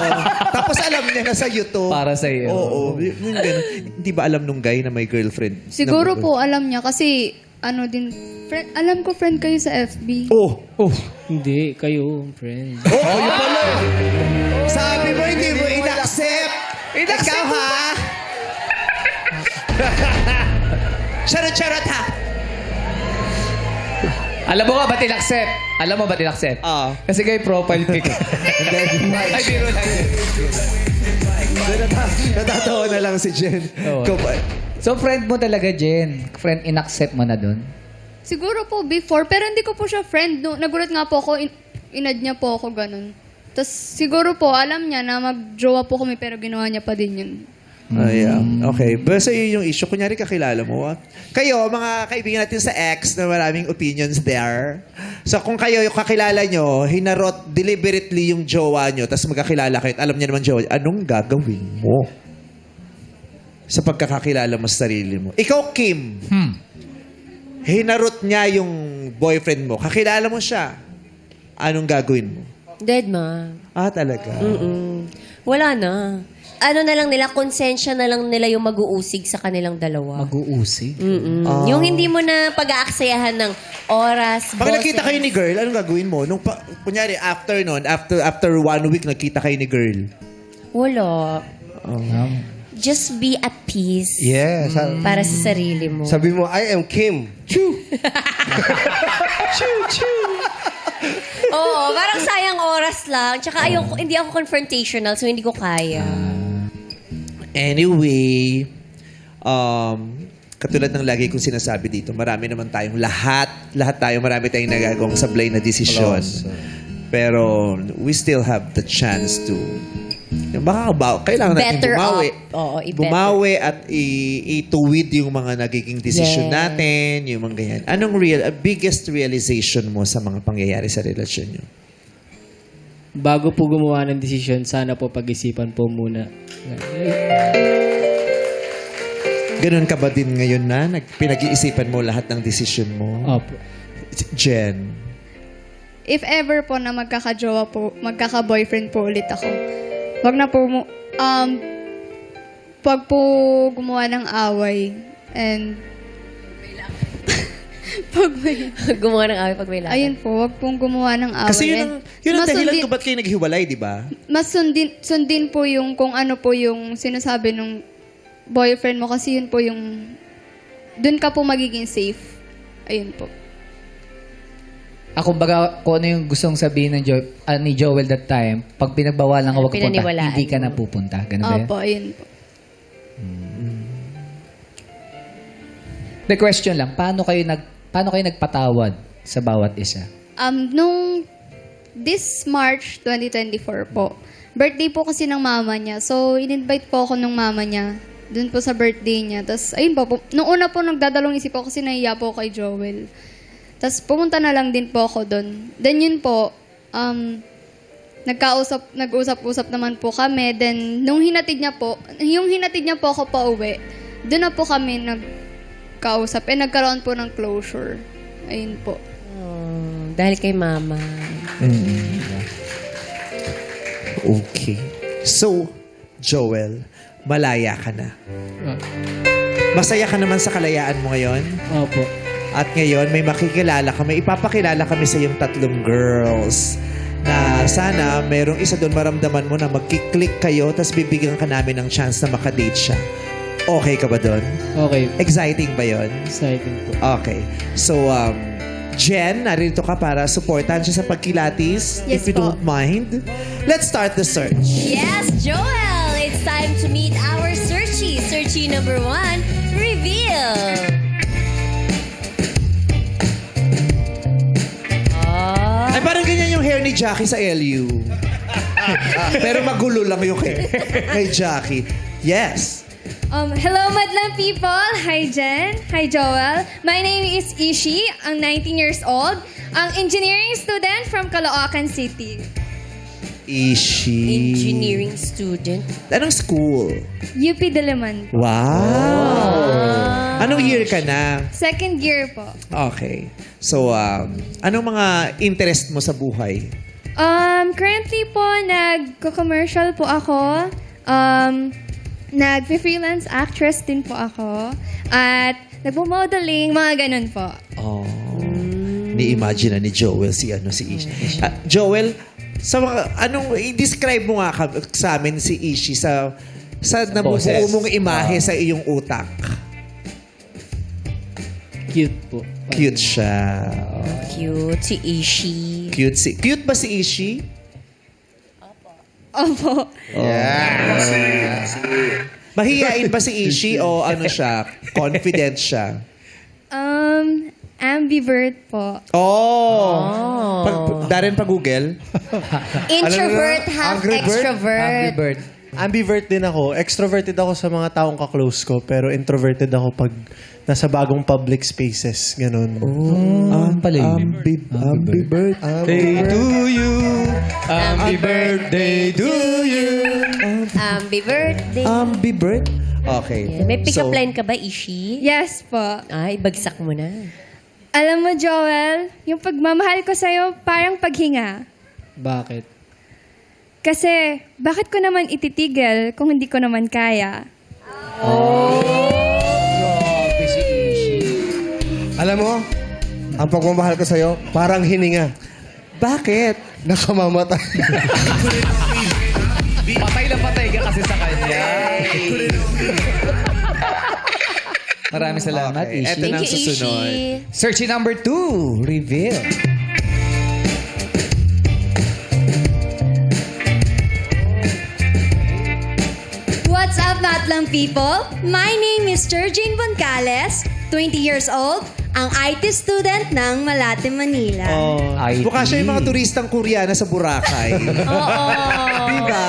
Tapos alam niya na sa YouTube. Para sa'yo. Oo. Yung ganun. Hindi ba alam nung guy na may girlfriend? Siguro po alam niya kasi ano din, alam ko friend kayo sa FB. Oh. Hindi, kayo, friend. Yun pala. Sabi mo, hindi mo in-accept. Ikaw, ha? Charot-charot, ha? Alam mo ba in-accept? Alam mo ba in-accept? Oo. Kasi kayo profile pic. Ay, biro lang yun. Natatawa na lang si Jen. Oo. So, friend mo talaga, Jen. Friend, in-accept mo na dun? Siguro po before, pero hindi ko po siya friend. No, nagulat nga po ako, inad niya po ako ganun. Tapos siguro po, alam niya na mag-jowa po kami pero ginawa niya pa din yun. Okay. Basta yun yung issue. Kunyari kakilala mo. Kayo, mga kaibigan natin sa X na maraming opinions there. So kung kayo yung kakilala nyo, hinarot deliberately yung jowa nyo, tapos magkakilala kayo, at alam niya naman jowa, anong gagawin mo? Sa pagkakakilala mo sa sarili mo. Ikaw, Kim, hinarot niya yung boyfriend mo. Kakilala mo siya. Anong gagawin mo? Dead ma. Talaga? Wala na. Ano na lang nila, konsensya na lang nila yung mag-uusig sa kanilang dalawa. Mag-uusig. Yung hindi mo na pag-aaksayahan ng oras, Pag nakita kayo ni girl, anong gagawin mo? Kunyari, after 1 week, nakita kayo ni girl. Wala. Just be at peace. Yeah. Para sa sarili mo. Sabi mo, I am Kim. Oo, parang sayang oras lang. Tsaka hindi ako confrontational, so hindi ko kaya. Anyway, katulad ng lagi kong sinasabi dito, marami naman tayong lahat tayo, marami tayong nagagawang sablay na desisyon. Pero we still have the chance to kailangan natin Better bumawi. up. Oo, Bumawi at ituwid yung mga nagiging desisyon Yes. natin, yung mga ganyan. Anong biggest realization mo sa mga pangyayari sa relasyon nyo? Bago po gumawa ng desisyon, sana po pag-isipan po muna. Ganun ka ba din ngayon na? Pinag-iisipan mo lahat ng desisyon mo? Opo. Jen? If ever po na magkaka-jowa po, magkaka-boyfriend po ulit ako, wag na po mo, pag po gumawa ng away, and pag may, Gumawa ng away pag may lakad. ayun po, wag pong gumawa ng away. Kasi yun ang dahilan masundin- kung ba't kayo naghiwalay, di ba? mas sundin po yung kung ano po yung sinasabi ng boyfriend mo kasi yun po yung dun ka po magiging safe. Ayun po. Ako baga, kung ano yung gustong sabihin ng ni Joel that time, pag pinagbawalan ka, huwag ka punta, Pinaniwalaan hindi ka mo. na pupunta. Ganun ba yun? Opo, yun po. The question lang, paano kayo nagpatawad sa bawat isa? Nung this March 2024 po, birthday po kasi ng mama niya. So, in-invite po ako ng mama niya dun po sa birthday niya. Tapos, ayun po, nung una po nagdadalong isip ako kasi nahiya po kay Joel. Tapos, pumunta na lang din po ako dun. Then, yun po, nag-usap-usap naman po kami. Then, yung hinatid niya po ako pa uwi, dun na po kami nagkausap. Nagkaroon po ng closure. Ayun po. Dahil kay mama. Okay. So, Joel, malaya ka na. Masaya ka naman sa kalayaan mo ngayon? Opo. At ngayon, may ipapakilala kami sa iyong tatlong girls na sana merong isa doon maramdaman mo na magkiklik kayo tapos bibigyan ka namin ng chance na makadate siya. Okay ka ba doon? Okay. Exciting ba yon? Exciting po. Okay. So, Jen, narito ka para supportan siya sa pagkilatis. Yes if you po. don't mind. Let's start the search. Yes, Joel! It's time to meet our searchie. Searchie number 1, reveal! Ay, parang ganyan yung hair ni Jackie sa LU. Pero magulo lang yung kay Jackie. Yes. Hello, madlang people! Hi, Jen. Hi, Joel. My name is Ishi. I'm 19 years old. Ang engineering student from Caloocan City. Ishi. Engineering student. Anong school? UP Diliman. Wow. Anong year ka na? Second year po. Okay. So, anong mga interest mo sa buhay? Currently po, nag-commercial po ako. Nag-freelance actress din po ako. At nagpo-modeling, mga ganun po. Oh. Ni-imagine na ni Joel si Ishi. Joel, i-describe mo nga sa amin si Ishi sa nabubuo boses. mong imahe sa iyong utak. Cute po. Cute siya. Cute. Si Ishi. Cute ba si Ishi? Opo. Mahihain ba si Ishi o ano siya? Confident siya? Ambivert po. Darren pa-Google? Introvert, half Angry bird? extrovert. Angry Bird. Ambivert din ako. Extroverted ako sa mga taong ka-close ko, pero introverted ako pag nasa bagong public spaces. Ganun. Pala yun. Ambivert. Day to you. Happy birthday to you. Ambivert. Ambivert? Okay. May pick-up So, line ka ba, Ishi? Yes po. Ay, bagsak mo na. Alam mo, Joel, yung pagmamahal ko sa'yo parang paghinga. Bakit? Kasi, bakit ko naman ititigil kung hindi ko naman kaya? Grabe si Ishi. Alam mo, ang pagmamahal ko sa'yo, parang hininga. bakit? Nakamamatay. Patay na patay ka kasi sa kanya. Maraming salamat, Okay, Ishi. eto na ang Thank you, susunod. Ishi. Searching number 2, reveal. What's up, Matlang people? My name is Jerjin Boncales, 20 years old, ang IT student ng Malate, Manila. IT. Mukha siya yung mga turistang Koreana sa Boracay. Oo. Diba?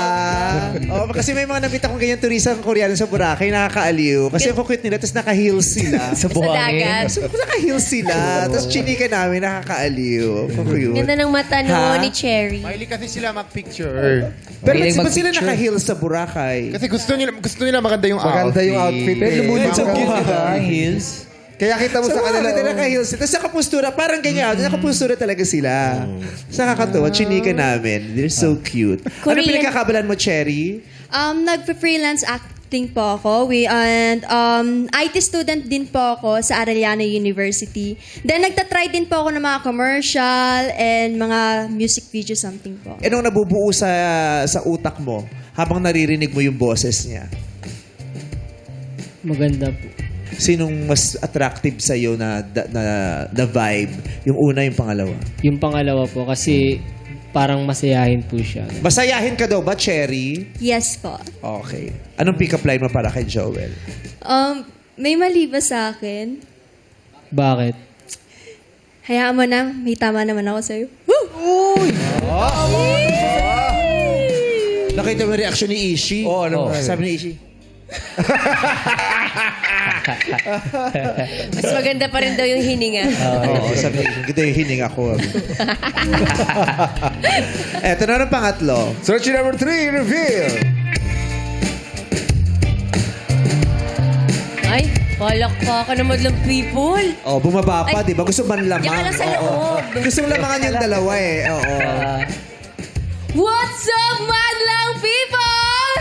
Kasi may mga nabita kong ganyan turistang Koreana sa Boracay, nakakaaliw. Kasi ang cute nila, tapos naka-heels sila. Sa Sa buhangin. dagat. So, naka-heels sila. Tapos chinika namin, nakakaaliw. Cute. Ganda ng mata no, Ha? ni Cherry. Mahilig kasi sila mag-picture. Pero Mahilig ba't sila mag-picture. naka-heels sa Boracay? Kasi gusto nila maganda yung Maganda yung outfit. Pero lumulod sa Maganda. buhangin. Heels. Kaya kita mo Sa sa kanila. kanila, naka-heels. Tapos nakapustura, parang ganyan. Nakapustura talaga sila. Sa nakakatuwa, chinika namin. They're so cute. Ano Korean. pinagkakabalan mo, Cherry? Nag-freelance acting po ako. And IT student din po ako sa Arellano University. Then nagtatry din po ako ng mga commercial and mga music video something po. Anong nabubuo sa utak mo habang naririnig mo yung boses niya? Maganda po. Sinong mas attractive sa'yo na vibe? Yung una, yung pangalawa? Yung pangalawa po kasi parang masayahin po siya. Masayahin ka daw ba, Cherry? Yes po. Okay. Anong pick-up line mo para kay Joel? May mali ba sa akin? Bakit? Hayaan mo na, may tama naman ako sa'yo. Nakita mo yung reaction ni Ishi? Oo, ano ba? Sabi ni Ishi? Mas maganda pa rin daw yung hininga. Oo, sabi ni Ishi. Ganda yung hininga ko. Eto na ang pangatlo. Search number 3, reveal. Ay, palakpakan naman lang people. Oh, bumaba pa, di ba? Gusto man lamang. Diyan ka lang sa loob. Gusto mo lamangan yung dalawa eh. Oo. What's up, madlang people?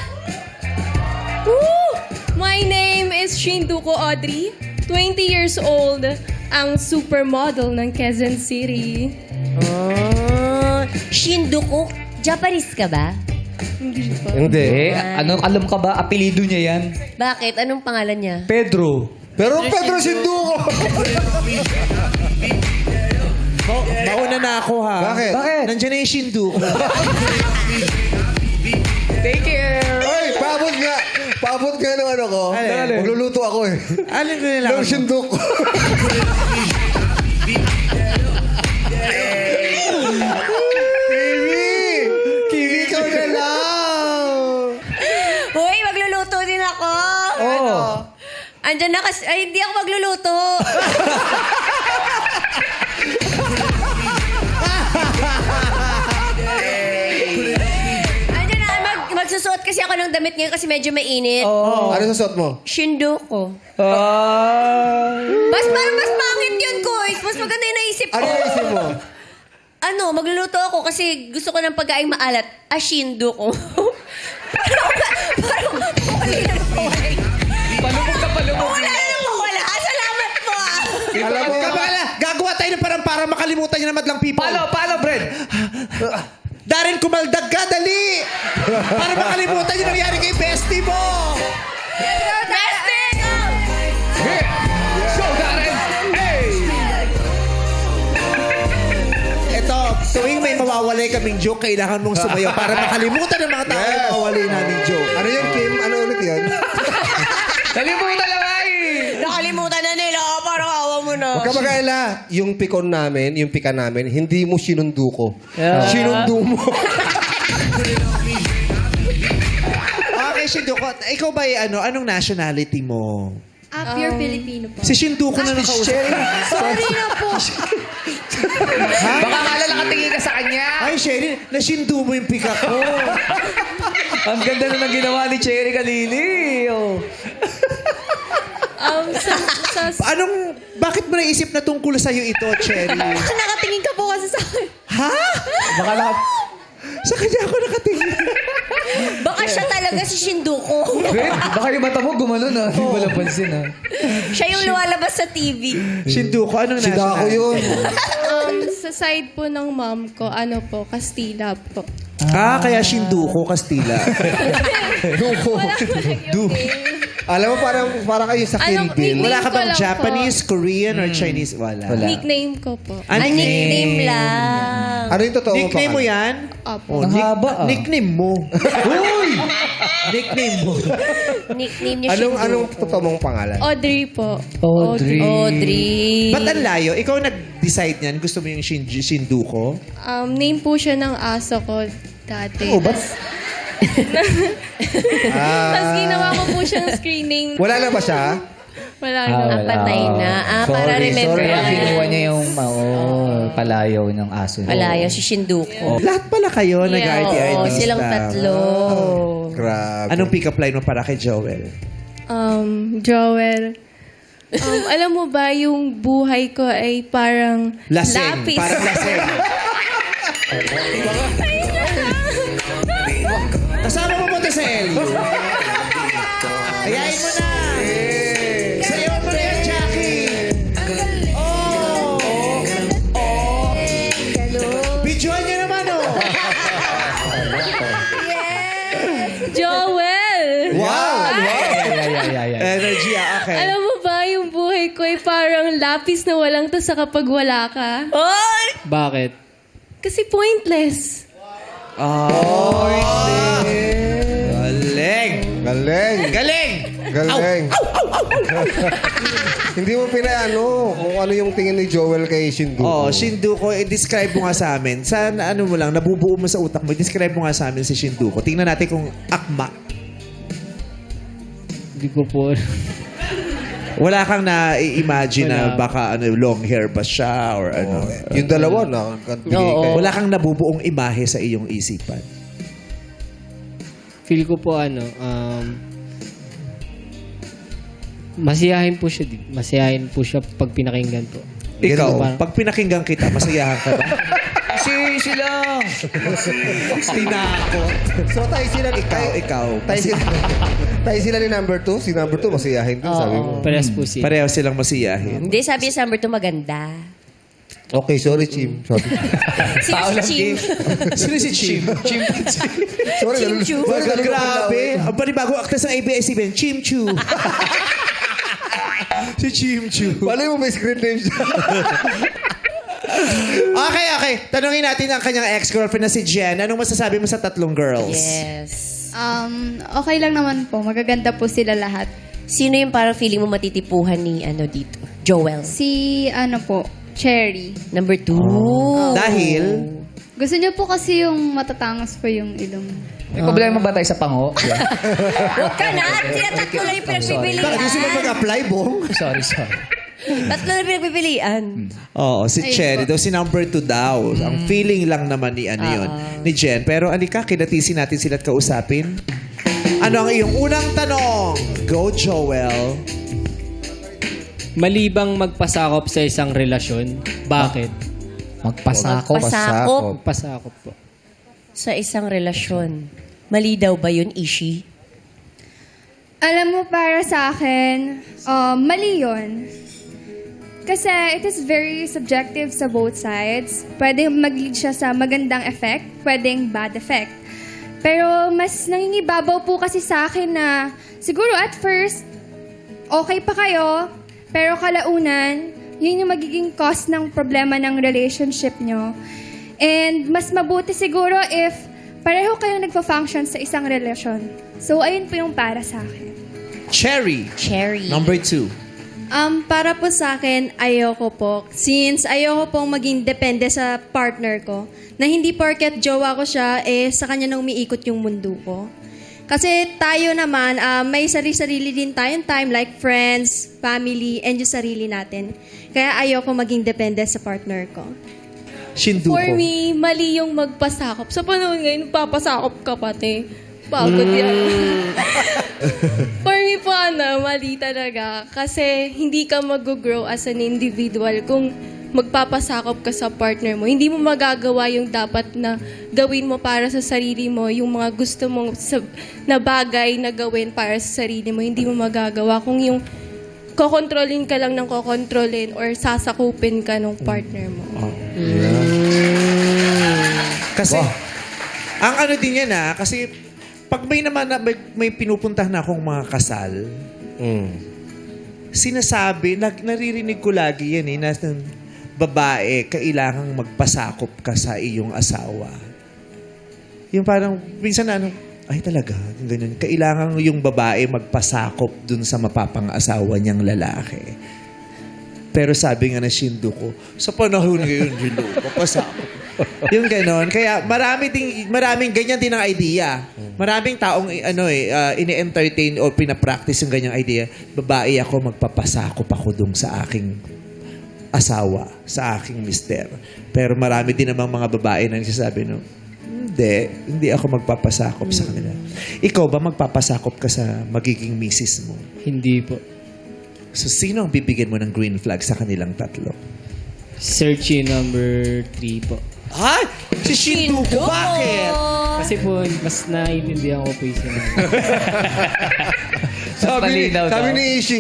Woo! My name is Shinduko Audrey, 20 years old, ang supermodel ng Quezon City. Shinduko, Japanese ka ba? Hindi po. Hindi. Alam ka ba, apelido niya yan? Bakit? Anong pangalan niya? Pedro. Pero Pedro Sinduko. Mauna na ako ha. Bakit? Nandiyan na yung Shinduko. Take care. Ay, paabot nga. Paabot nga ng ano ko. Alin? Magluluto ako eh. Alin ko nila? Ng Sinduko. Kiwi, ikaw na lang. Hoy, magluluto din ako. Oo. Andyan na kasi... Ay, hindi ako magluluto. Andyan na, magsusuot kasi ako ng damit ngayon kasi medyo mainit. Ano sa suot mo? Shinduko. Parang mas pangit yun, guys. Mas maganda yung naisip ko. Ano yung isip mo? Ano, magluluto ako kasi gusto ko ng pagkain maalat. Shinduko. Parang Palubog ka, palubog. wala na nang mawala. Salamat po. Alam mo, Kabala, gagawa tayo ng parang para makalimutan niyo na madlang people. Paano, Brad? Darren, kumaldag ka, dali! Para makalimutan niyo nangyari kay bestie mo! Show, Darren! Hey! Ito, tuwing may mawawalay kaming joke, kailangan mong sumayaw para makalimutan ng mga tao yung mawawalay naming joke. ano yun, Kim? Ano ulit yun? Nalimutan lang ay! Nakalimutan na nila. Parang awa mo na. Huwag ka mag-alala. Yung pikon namin, yung pika namin, hindi mo sinunduko. Sinundo mo. Okay, Shinduko, ikaw ba anong nationality mo? Pure Filipino po. Si Shinduko na nakausap. Sorry na po. Baka akala nakatingin ka sa kanya. Ay, Sherry, nasindu mo yung pika ko. Ang ganda na ng ginawa ni Cherry Kalili. Oh. Bakit mo naisip na tungkol sa'yo ito, Cherry? Nakatingin ka po kasi sa akin. Ha? Baka Sa kanya ako nakatingin. Baka siya talaga si Shinduko. Baka yung mata mo gumanon ah. Hindi mo napansin ah. Siya yung lumalabas sa TV. Shinduko, anong Si Dako yun. Sa side po ng mom ko, Kastila po. Kaya Shinduko, Kastila. Alam mo, parang kayo sa Kill Anong Bill. nickname Wala ka ko bang lang Japanese, Korean, or Chinese? Wala. Nickname ko po. Nickname lang. Ano yung totoo Nickname mo yan? Opo. Ang haba ah. Nickname mo. Uy! Nickname mo. Nickname niya Shinduko. Anong totoo mong pangalan? Audrey po. Audrey. Audrey. Ba't ang layo? Ikaw nag-decide niyan? Gusto mo yung Shinduko? Name po siya ng aso ko dati. Oh, ba't? Tapos ginawa ko po siyang screening. Wala na ba siya? Wala Ah, na. wala. Patay na. Para remember. Sorry, kinuha niya yung palayaw ng aso. Palayo si Shinduko. Lahat pala kayo nag-RTI. Oo, silang tatlo. Grabe. Anong pick-up line mo para kay Joel? Joel. Alam mo ba, yung buhay ko ay parang Laseng. lapis. Parang laseng. Kasama mo punta sa Elio. Ayayin mo na. Sayaw mo na yan, Jackie. Oh. Videoan niyo naman, oh. Joel! Wow. Yeah. Energy, okay. Alam mo ba, buhay ko ay parang lapis na walang tasa kapag wala ka. Bakit? Kasi pointless. Galing! Galing! Galing! Galing! Hindi mo pinaano kung ano yung tingin ni Joel kay Shinduko. Oh, Shinduko, describe mo nga sa amin. Sana ano mo lang, nabubuo mo sa utak mo, describe mo nga sa amin si Shinduko. Tingnan natin kung akma. Hindi ko po. Wala kang na-imagine na Wala. baka ano, long hair ba siya or ano. Yung dalawa na, Wala kang nabubuong imahe sa iyong isipan. Feel ko po masiyahin po siya. Masiyahin po siya pag pinakinggan po. Ikaw, Parang- pag pinakinggan kita, masayahan ka ba? Sila! Tinako. So tayo sila ni Ikaw. Tayo sila ni number 2. Si number 2 masiyahin din, sabi mo. Parehas po siya. Pareho silang masiyahin. Hindi, sabi sa number 2 maganda. Okay, sorry, Chim. Sorry. Sino si Chim? Sino si Chim? Sorry, Chim Chu. Grabe. Ang panibagong actress ng ABS-CBN, Chim Chu. Si Chim Chu. Paano mo may screen name siya? Okay. Tanungin natin ang kanyang ex-girlfriend na si Jen. Anong masasabi mo sa tatlong girls? Yes. Okay lang naman po. Magaganda po sila lahat. Sino yung parang feeling mo matitipuhan ni dito? Joel. Si, Cherry. Number 2. Dahil, Gusto niyo po kasi yung matatangos po yung ilong. May problema ba tayo sa pango? Huwag ka na! Tatlo na yung pinagpipilian. bakit gusto mo mag-apply, Bong? sorry. Tatlo na yung pinagpipilian. Oo, si Cherry daw, si number 2 daw. Ang feeling lang naman ni yun, ni Jen. Pero alika, kinatisin natin sila at kausapin. Ano ang iyong unang tanong? Go, Joel. Malibang magpasakop sa isang relasyon, bakit? Magpasako. Magpasakop Magpasakop po. sa isang relasyon. Mali daw ba yun, Ishi? Alam mo, para sa akin, mali yun. Kasi it is very subjective sa both sides. Pwede mag-lead siya sa magandang effect, pwedeng bad effect. Pero mas nangingibabaw po kasi sa akin na siguro at first, okay pa kayo, pero kalaunan, yun yung magiging cause ng problema ng relationship nyo. And mas mabuti siguro if pareho kayo nagpa-function sa isang relasyon. So, ayun po yung para sa akin. Cherry. Cherry. Number 2. Para po sa akin, ayoko po. Since ayoko pong maging depende sa partner ko, na hindi porket jowa ko siya, sa kanya na umiikot yung mundo ko. Kasi tayo naman, may sarili-sarili din tayong time, like friends, family, and yung sarili natin. Kaya ayoko maging depende sa partner ko. Shinduko. For me, mali yung magpasakop. Sa panahon ngayon, papasakop ka pati. Pagod yan. For me po, mali talaga. Kasi hindi ka mag-grow as an individual kung magpapasakop ka sa partner mo. Hindi mo magagawa yung dapat na gawin mo para sa sarili mo, yung mga gusto mong na bagay na gawin para sa sarili mo. Hindi mo magagawa kung yung kokontrolin ka lang ng kokontrolin or sasakupin ka ng partner mo. Kasi, ang ano din yan kasi pag may naman may pinupuntahan na akong mga kasal, sinasabi, naririnig ko lagi yan na babae, kailangang magpasakop ka sa iyong asawa. Yung parang, minsan ay talaga, ganyan. Kailangan yung babae magpasakop dun sa mapapang-asawa niyang lalaki. Pero sabi nga na Shinduko, sa panahon ngayon, magpasakop. Yung ganon. Kaya maraming ganyan din ang idea. Maraming taong ini-entertain o pinapractice yung ganyang idea. Babae ako, magpapasakop ako dun sa aking asawa, sa aking mister. Pero marami din namang mga babae na nagsasabi, hindi ako magpapasakop sa kanila. Ikaw ba magpapasakop ka sa magiging misis mo? Hindi po. So, sino ang bibigyan mo ng green flag sa kanilang tatlo? Searchy number 3 po. Ha? Si Shinduko, bakit? Kasi po, mas naiintindihan ko po yung sinabi. Sabi ni Ishi,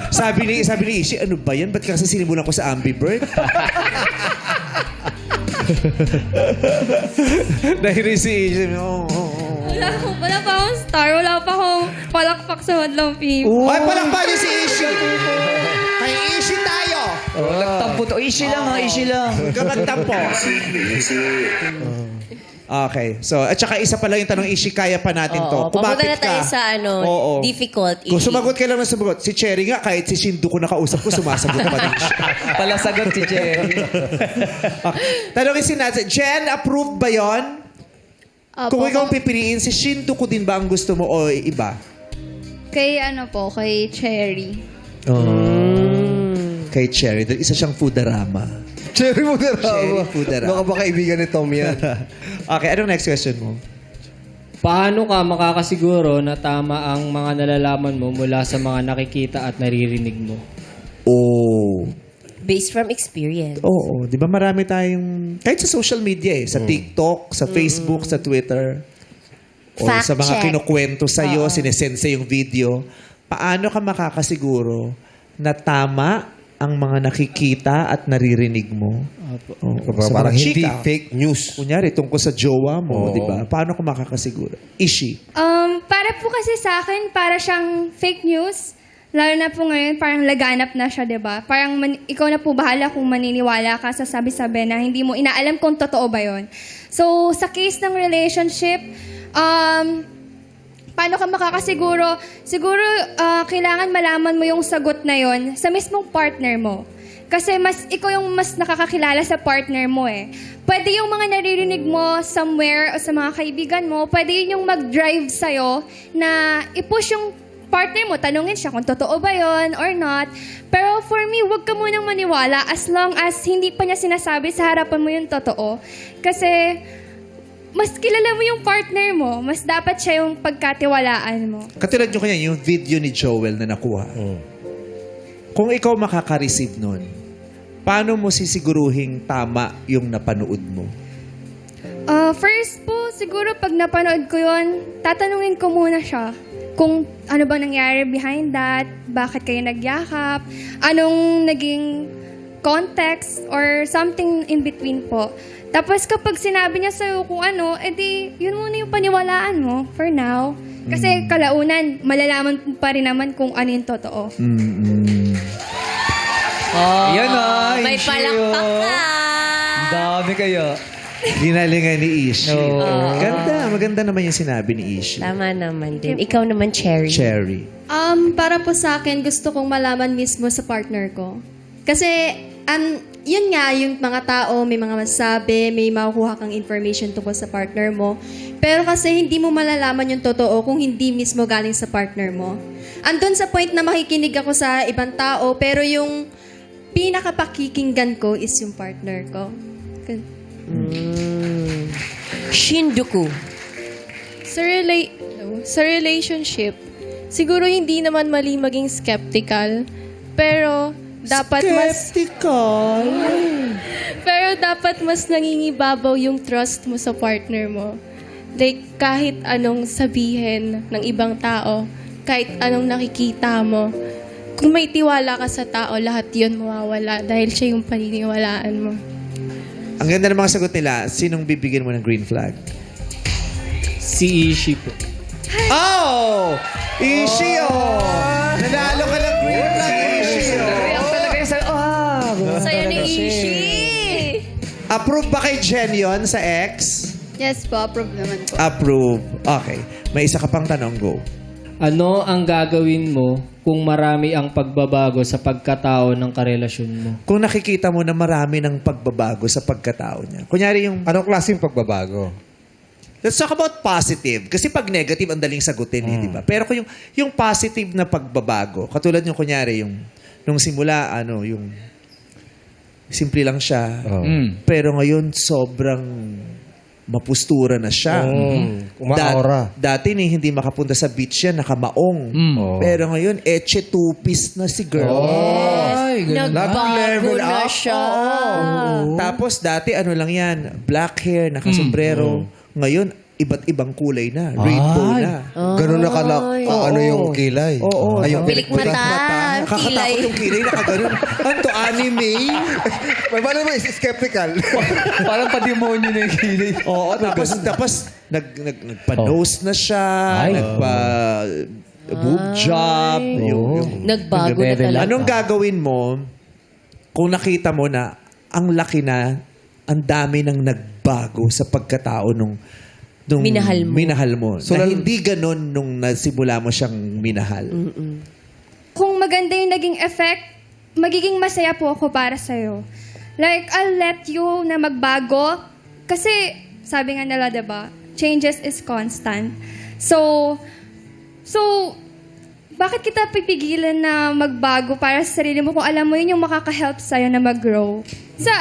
Sabi ni Ishi, ano ba yan? Ba't kasi sinimulan ko sa ambivert? Dahil si Ishi, Wala pa akong star, wala pa akong palakpak sa madlang people. Ay, palakpan niyo si Ishi. Kay Ishi tayo. Nagtampo to. Easy lang ha, easy lang. Gagagtampo. Okay. So, at saka isa pa lang yung tanong, Ishi, kaya pa natin to. Papunta na Kumapit tayo ka. sa difficult. Kung issue. sumagot ka lang ng sumagot, si Cherry nga, kahit si Shindu ko nakausap ko, sumasagot pa din siya. Pala sagot si Jerry. Okay. Tanongin si natin, Jen, approved ba yon? Kung ikaw ang pipiliin, si Shindu ko din ba ang gusto mo o iba? Kay kay Cherry. Kay Cherry. Isa siyang foodarama. Cherry mo na Cherry Foodarama. Baka ba kaibigan ni Tom yan? Okay, anong next question mo? Paano ka makakasiguro na tama ang mga nalalaman mo mula sa mga nakikita at naririnig mo? Oh. Based from experience. Oo. Di ba marami tayong, kahit sa social media sa TikTok, sa Facebook, sa Twitter, o Fact sa mga check. kinukwento sa'yo, sinesend sa yung video, paano ka makakasiguro na tama ang mga nakikita at naririnig mo? Oh, sa Parang mga hindi chika. fake news. Kunyari, tungkol sa jowa mo, Oo. di ba? Paano ka makakasiguro? Ishi. Para po kasi sa akin, para siyang fake news. Lalo na po ngayon, parang laganap na siya, di ba? Parang ikaw na po bahala kung maniniwala ka sa sabi-sabi na hindi mo inaalam kung totoo ba yon. So, sa case ng relationship, paano ka makakasiguro? Siguro, kailangan malaman mo yung sagot na yon sa mismong partner mo. Kasi ikaw yung mas nakakakilala sa partner mo eh. Pwede yung mga naririnig mo somewhere o sa mga kaibigan mo, pwede yun yung mag-drive sa'yo na i-push yung partner mo, tanungin siya kung totoo ba yon or not. Pero for me, wag ka munang maniwala as long as hindi pa niya sinasabi sa harapan mo yung totoo. Kasi mas kilala mo yung partner mo, mas dapat siya yung pagkatiwalaan mo. Katulad nyo kanya, yung video ni Joel na nakuha. Kung ikaw makaka-receive nun, paano mo sisiguruhing tama yung napanood mo? First po, siguro pag napanood ko yun, tatanungin ko muna siya kung ano ba nangyari behind that, bakit kayo nagyakap, anong naging context or something in between po. Tapos kapag sinabi niya sa'yo kung ano, edi yun muna yung paniwalaan mo for now. Kasi kalaunan, malalaman pa rin naman kung ano yung totoo. Yan na. May easy palakpak yun. ka. Ang dami kaya. Ginalingan ni Ishi. Oo. Maganda naman yung sinabi ni Ishi. Tama naman din. Ikaw naman, Cherry. Cherry. Para po sa akin, gusto kong malaman mismo sa partner ko. Kasi, yun nga, yung mga tao, may mga masabi, may makukuha kang information tungkol sa partner mo. Pero kasi hindi mo malalaman yung totoo kung hindi mismo galing sa partner mo. Andun sa point na makikinig ako sa ibang tao, pero yung pinakapakikinggan ko is yung partner ko. Shinduku. Sa relationship, siguro hindi naman mali maging skeptical, pero dapat mas nangingibabaw yung trust mo sa partner mo. Like, kahit anong sabihin ng ibang tao, kahit anong nakikita mo, kung may tiwala ka sa tao, lahat yun mawawala dahil siya yung paniniwalaan mo. Ang ganda ng mga sagot nila, sinong bibigyan mo ng green flag? Si Ishi po. Oh! Ishi, Nanalo ka ng green flag, Ishi, Sa'yo ni Ishi. Approve ba kay Jen yun sa ex? Yes po, approve naman po. Approve. Okay. May isa ka pang tanong, go. Ano ang gagawin mo kung marami ang pagbabago sa pagkatao ng karelasyon mo? Kung nakikita mo na marami ng pagbabago sa pagkatao niya. Kunyari yung... Anong klaseng pagbabago? Let's talk about positive. Kasi pag negative, ang daling sagutin, di ba? Pero kung yung positive na pagbabago, katulad yung kunyari, yung nung simula, yung simple lang siya. Pero ngayon, sobrang mapustura na siya. Umaora. Dati hindi makapunta sa beach yan, nakamaong. Pero ngayon, etche two-piece na si girl. Nagbago na siya. Tapos dati lang yan, black hair, nakasombrero. Ngayon, iba't ibang kulay na. Rainbow na. Ganun na ano yung kilay. Oo. Ay, yung Pilik mata. Nakakatakot Kilay. yung kilay, nakaganon. Anto, anime. May bala mo, is skeptical. Parang pa-demonyo na yung kilay. Oo, tapos nagpa-nose na siya, boob job. Nagbago na talaga. Anong gagawin mo kung nakita mo na ang laki na, ang dami nang nagbago sa pagkatao nung minahal mo. So, na hindi ganun nung nasimula mo siyang minahal. Kung maganda yung naging effect, magiging masaya po ako para sa'yo. Like, I'll let you na magbago. Kasi, sabi nga nila, diba, changes is constant. So, bakit kita pipigilan na magbago para sa sarili mo kung alam mo yun yung makaka-help sa'yo na mag-grow? Sa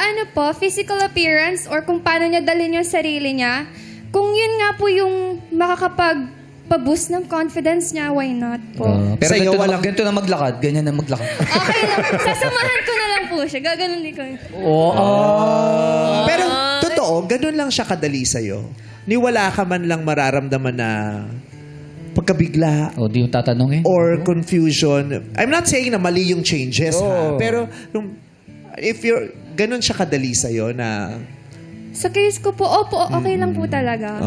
physical appearance or kung paano niya dalhin yung sarili niya, kung yun nga po yung makakapag-boost ng confidence niya, why not po? Pero Sa'yo, ganito na maglakad. Ganyan na maglakad. Okay lang. Sasamahan ko na lang po siya. Gaganon din ko. Pero, totoo, ganun lang siya kadali sa'yo. Ni wala ka man lang mararamdaman na pagkabigla Di yung tatanungin. or confusion. I'm not saying na mali yung changes, ha? Pero, if you're, ganun siya kadali sa'yo na, Sa case ko po, okay lang po talaga.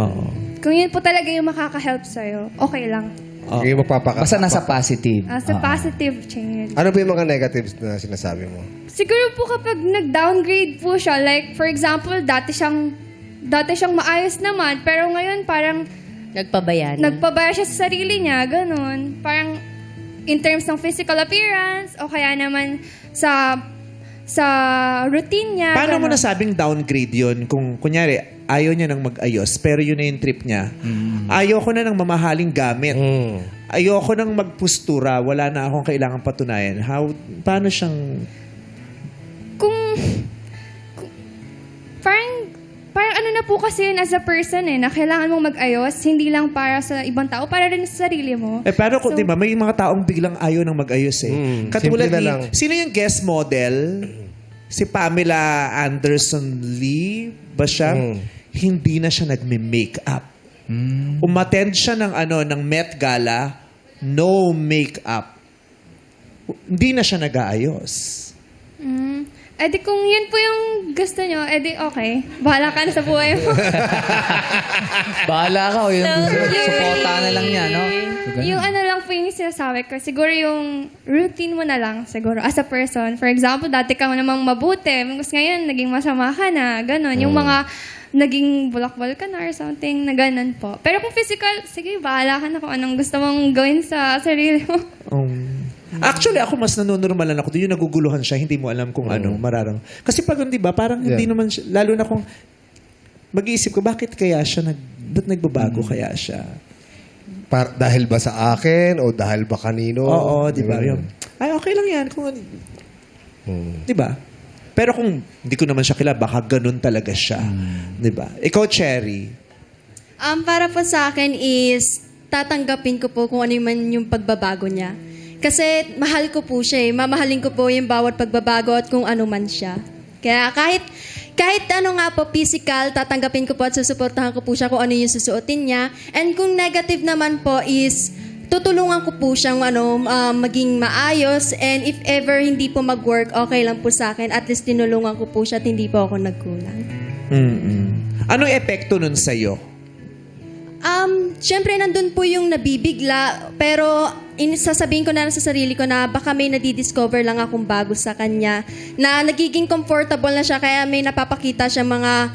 Kung yun po talaga yung makaka-help sa'yo, okay lang. Yung magpapaka. Basta nasa positive. As a positive change. Ano ba yung mga negatives na sinasabi mo? Siguro po kapag nag-downgrade po siya, like for example, dati siyang maayos naman, pero ngayon parang Nagpabayaan. nagpabaya siya sa sarili niya, ganun. Parang in terms ng physical appearance, o kaya naman sa routine niya. paano mo ganun. nasabing downgrade yun? Kung, kunyari, ayaw niya nang mag-ayos, pero yun na yung trip niya. Ayoko na ng mamahaling gamit. Ayoko nang magpustura, wala na akong kailangang patunayan. Paano siyang... Kung parang ano na po kasi yun as a person na kailangan mong mag-ayos, hindi lang para sa ibang tao, para rin sa sarili mo. pero kung, di ba, may mga taong biglang ayaw nang mag-ayos Katulad simple na ni, lang. sino yung guest model? Si Pamela Anderson Lee ba siya? Hindi na siya nagme-makeup. Umattend siya ng Met Gala, no makeup. Hindi na siya nag-aayos. Edi kung yun po yung gusto nyo, edi okay. Bahala ka na sa buhay mo. Bahala ka. Suporta na lang niya, no? Yung lang po yung sinasabi ko, siguro yung routine mo na lang, siguro, as a person. For example, dati ka namang mabuti, tapos ngayon, naging masama ka na, gano'n. Yung mga naging bulakbol ka na or something, na gano'n po. Pero kung physical, sige, bahala ka na kung anong gusto mong gawin sa sarili mo. Actually, ako mas nanonormalan ako. Yung naguguluhan siya, hindi mo alam kung ano, mararang. Kasi pag di ba, parang hindi naman siya, lalo na kung mag-iisip ko, bakit kaya siya, ba't nagbabago kaya siya? Dahil ba sa akin o dahil ba kanino? Oo, di ba? Yung, ay, okay lang yan. Kung, di ba? Pero kung hindi ko naman siya kilala, baka ganun talaga siya. Di ba? Ikaw, Cherry. Para po sa akin is, tatanggapin ko po kung ano man yung pagbabago niya. Kasi mahal ko po siya Mamahalin ko po yung bawat pagbabago at kung ano man siya. Kaya kahit ano nga po, physical, tatanggapin ko po at susuportahan ko po siya kung ano yung susuotin niya. And kung negative naman po is, tutulungan ko po siyang maging maayos. And if ever hindi po mag-work, okay lang po sa akin. At least tinulungan ko po siya at hindi po ako nagkulang. Anong epekto nun sa'yo? Siyempre, nandun po yung nabibigla, pero sasabihin ko na lang sa sarili ko na baka may nadidiscover lang akong bago sa kanya, na nagiging comfortable na siya, kaya may napapakita siya mga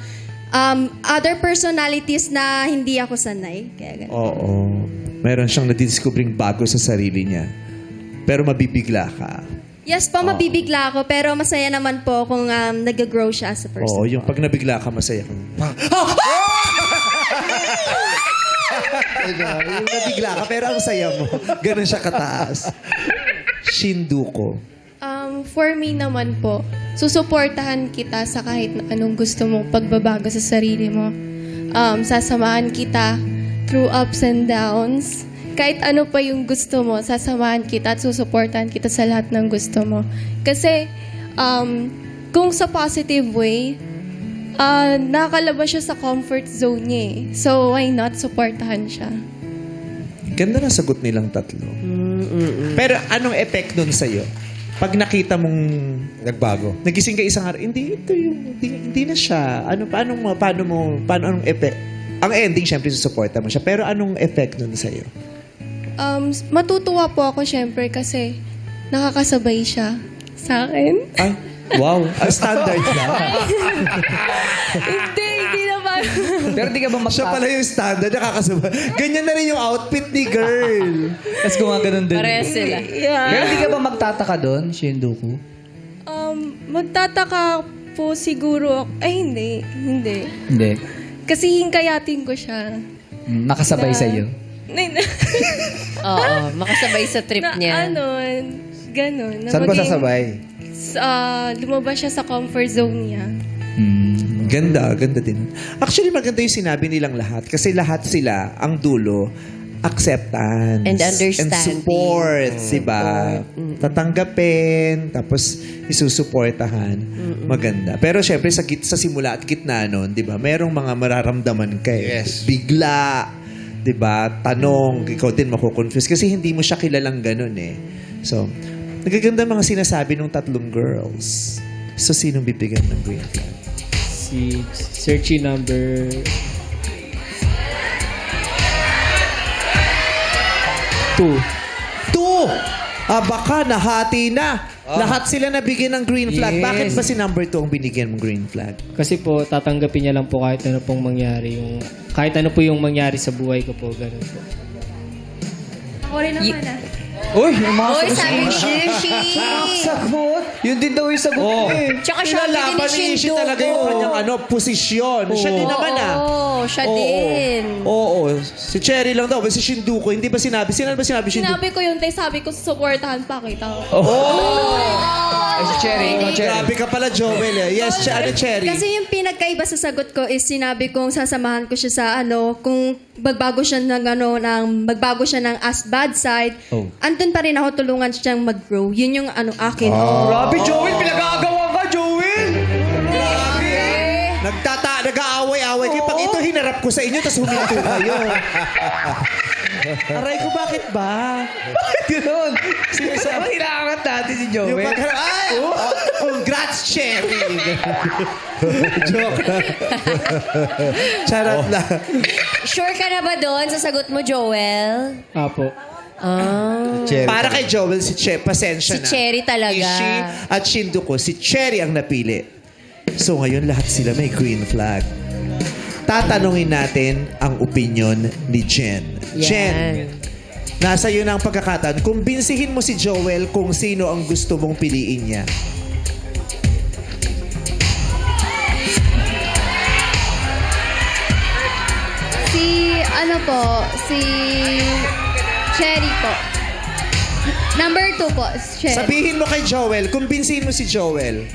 other personalities na hindi ako sanay. Kaya ganun. Oo. Meron siyang nadidiscovering bago sa sarili niya. Pero mabibigla ka. Yes po, mabibigla ako, pero masaya naman po kung nag-grow siya as a person. Oo, yung pag nabigla ka, masaya ka. Yung nabigla ka, pero ang saya mo. Ganun siya kataas. Shinduko. For me naman po, susuportahan kita sa kahit na anong gusto mong pagbabago sa sarili mo. Sasamahan kita through ups and downs. Kahit ano pa yung gusto mo, sasamahan kita at susuportahan kita sa lahat ng gusto mo. Kasi kung sa positive way, nakakalabas siya sa comfort zone niya So, why not supportahan siya? Ganda na sagot nilang tatlo. Pero anong effect nun sa'yo? Pag nakita mong Nagbago. nagising ka isang araw, hindi na siya. Paano anong effect? Ang ending, syempre, susuporta mo siya. Pero anong effect nun sa'yo? Matutuwa po ako syempre kasi nakakasabay siya sa akin. Ay, wow. Standard na. Hindi naman. Pero di ka ba Siya pala yung standard, nakakasabay. Ganyan na rin yung outfit ni girl. Tapos gumaganon din. Parehas sila. Pero di ka ba magtataka doon, Shinduku? Magtataka po siguro. Ay, hindi. Hindi. Kasi hingkayatin ko siya. Nakasabay sa'yo. Oo, makasabay sa trip niya. Ganon. Na Saan ba maging- sasabay? Lumabas siya sa comfort zone niya. Ganda din. Actually, maganda yung sinabi nilang lahat. Kasi lahat sila, ang dulo, acceptance. And understanding. And support, diba? Tatanggapin, tapos isusuportahan. Maganda. Pero syempre, sa simula at gitna nun, diba? Merong mga mararamdaman ka eh. Yes. Bigla, diba? Tanong, ikaw din makukonfuse. Kasi hindi mo siya kilalang ganun eh. So, nagaganda mga sinasabi ng tatlong girls. So, sinong bibigyan ng green flag? Si searchy number 2. 2! Baka nahati na. Lahat sila nabigyan ng green flag. Yes. Bakit ba si number 2 ang binigyan mong green flag? Kasi po, tatanggapin niya lang po kahit ano pong mangyari. Kahit ano po yung mangyari sa buhay ko po. Ganun po. Ako rin naman Uy, yung mga Uy, sabi ni Shishi. sagot. Yun din daw yung sagot ko eh. Tsaka siya Nilalaban din ni ni Ishi talaga yung kanyang posisyon. Siya din naman Oo, siya din. Oo. Si Cherry lang daw. Si Shinduko. Hindi ba sinabi? Sino ba sinabi Shinduko? Sinabi ko yun, sabi ko, supportahan pa kita. Ay, si Cherry. Grabe ka pala, Joel. Yes, Cherry. Kasi yung pinagkaiba sa sagot ko is sinabi kong sasamahan ko siya sa kung magbago siya magbago siya ng as bad side, andun pa rin ako tulungan siyang mag-grow. Yun yung akin. Grabe, Joel. Pinag-aagawa ka, Joel. Nag-aaway-aaway kayo. Pag ito hinarap ko sa inyo, tapos huminto kayo. Aray ko, bakit ba? Ganun. Sinasabi, hinaangat natin si Yung Joel. pagharap, congrats, Cherry! Joke lang. Charot lang. Sure ka na ba doon sa sagot mo, Joel? Apo. Cherry. Para kay Joel, pasensya Si na. Cherry talaga. Ishi at Shinduko, si Cherry ang napili. So ngayon lahat sila may green flag. Tatanungin natin ang opinion ni Jen. Jen, nasa iyo na ang pagkakataon. Kumbinsihin mo si Joel kung sino ang gusto mong piliin niya. Si Cherry po. Number 2 po, Cherry. Sabihin mo kay Joel, kumbinsihin mo si Joel.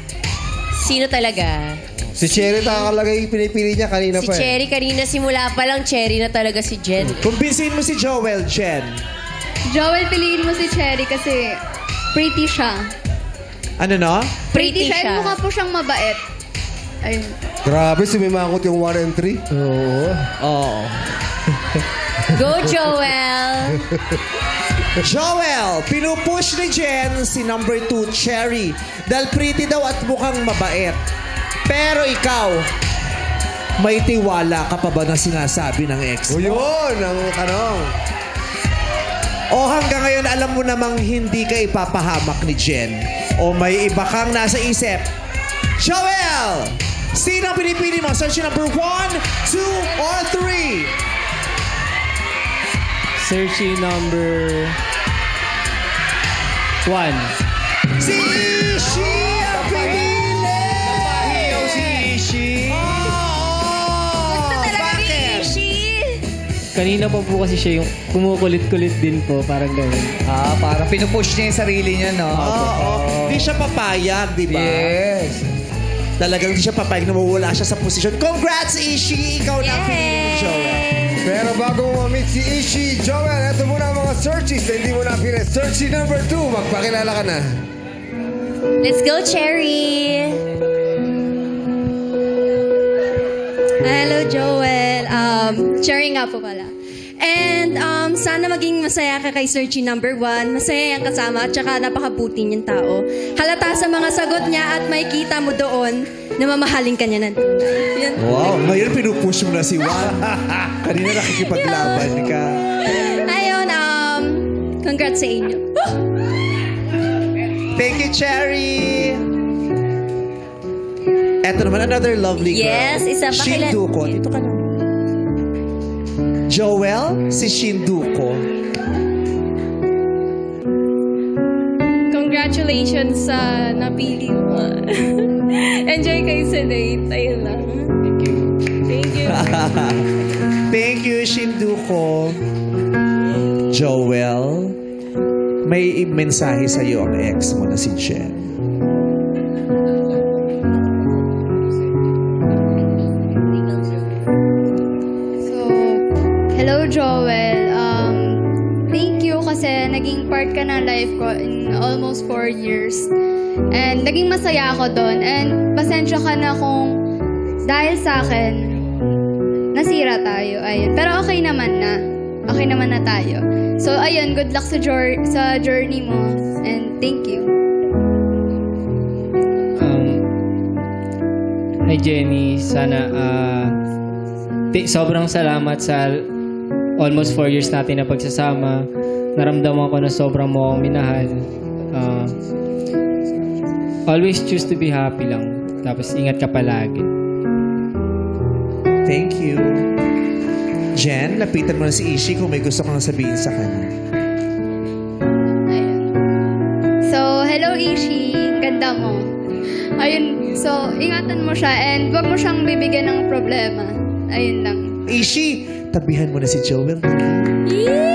Sino talaga? Si Cherry takalagay pinipili niya kanina Si pa eh. Cherry kanina simula pa lang Cherry na talaga si Jen. Kumbinsihin mo si Joel, Jen. Joel, piliin mo si Cherry kasi pretty siya. Ano no? Pretty siya. siya. And mukha po siyang mabait. Ayun. Grabe, sumimangot yung 1 and 3. Oo. Go, Joel! Joel, pinupush ni Jen si number 2, Cherry. Dahil pretty daw at mukhang mabait. Pero ikaw, may tiwala ka pa ba na sinasabi ng ex O mo? yun, ang tanong. O hanggang ngayon alam mo namang hindi ka ipapahamak ni Jen? O may iba kang nasa isip? Joel! Sino ang pinipili mo? Search number 1, 2, or 3? Searchy number 1. Si Ishi ang pinili! Napahiyaw si Ishi. Bakit? Kanina pa po kasi siya yung kumukulit-kulit din po. Parang ganun. Parang pinupush niya yung sarili niya, no? Hindi siya papayag, di ba? Yes. Talagang hindi siya papayag na mawala siya sa posisyon. Congrats, Ishi! Ikaw na ang pinili ni Joel. Pero bago mo ma-meet si Ishi, Joel, eto muna ang mga searchies na hindi mo napili. Searchy number 2, magpakilala ka na. Let's go, Cherry! Hello, Joel. Cherry nga po pala. And sana maging masaya ka kay Searchy number 1. Masaya yung kasama at saka napakabuti niyang tao. Halata sa mga sagot niya at makikita mo doon na mamahalin ka niya ng tunay. Yan. Wow, ngayon pinupush mo na si Juan. Kanina nakikipaglaban ka. Ayun, Congrats sa inyo. Thank you, Cherry! Eto naman, another lovely girl. Yes, isa pa kilala. Shinduko. Dito ka na. Joel, si Shinduko. Congratulations sa napili mo. Enjoy kayo sa date. Ayun lang. Thank you. Thank you. Thank you, Shinduko. Joel, may mensahe sa iyo ang ex mo na si Jen. So, hello Joel. Thank you kasi naging part ka ng life ko in almost 4 years. And naging masaya ako doon. And pasensya ka na kung dahil sa akin, nasira tayo. Ayun. Pero okay naman na. Okay naman na tayo. So, ayun, good luck sa journey mo. And thank you. Hi Jenny, sana sobrang salamat sa almost 4 years natin na pagsasama. Naramdaman ko na sobrang mo akong minahal. Always choose to be happy lang. Tapos ingat ka palagi. Thank you. Jen, lapitan mo na si Ishi kung may gusto kang sabihin sa kanya. Ayun. So, hello Ishi. Ganda mo. Ayun. So, ingatan mo siya and wag mo siyang bibigyan ng problema. Ayun lang. Ishi, tabihan mo na si Joel. Yee!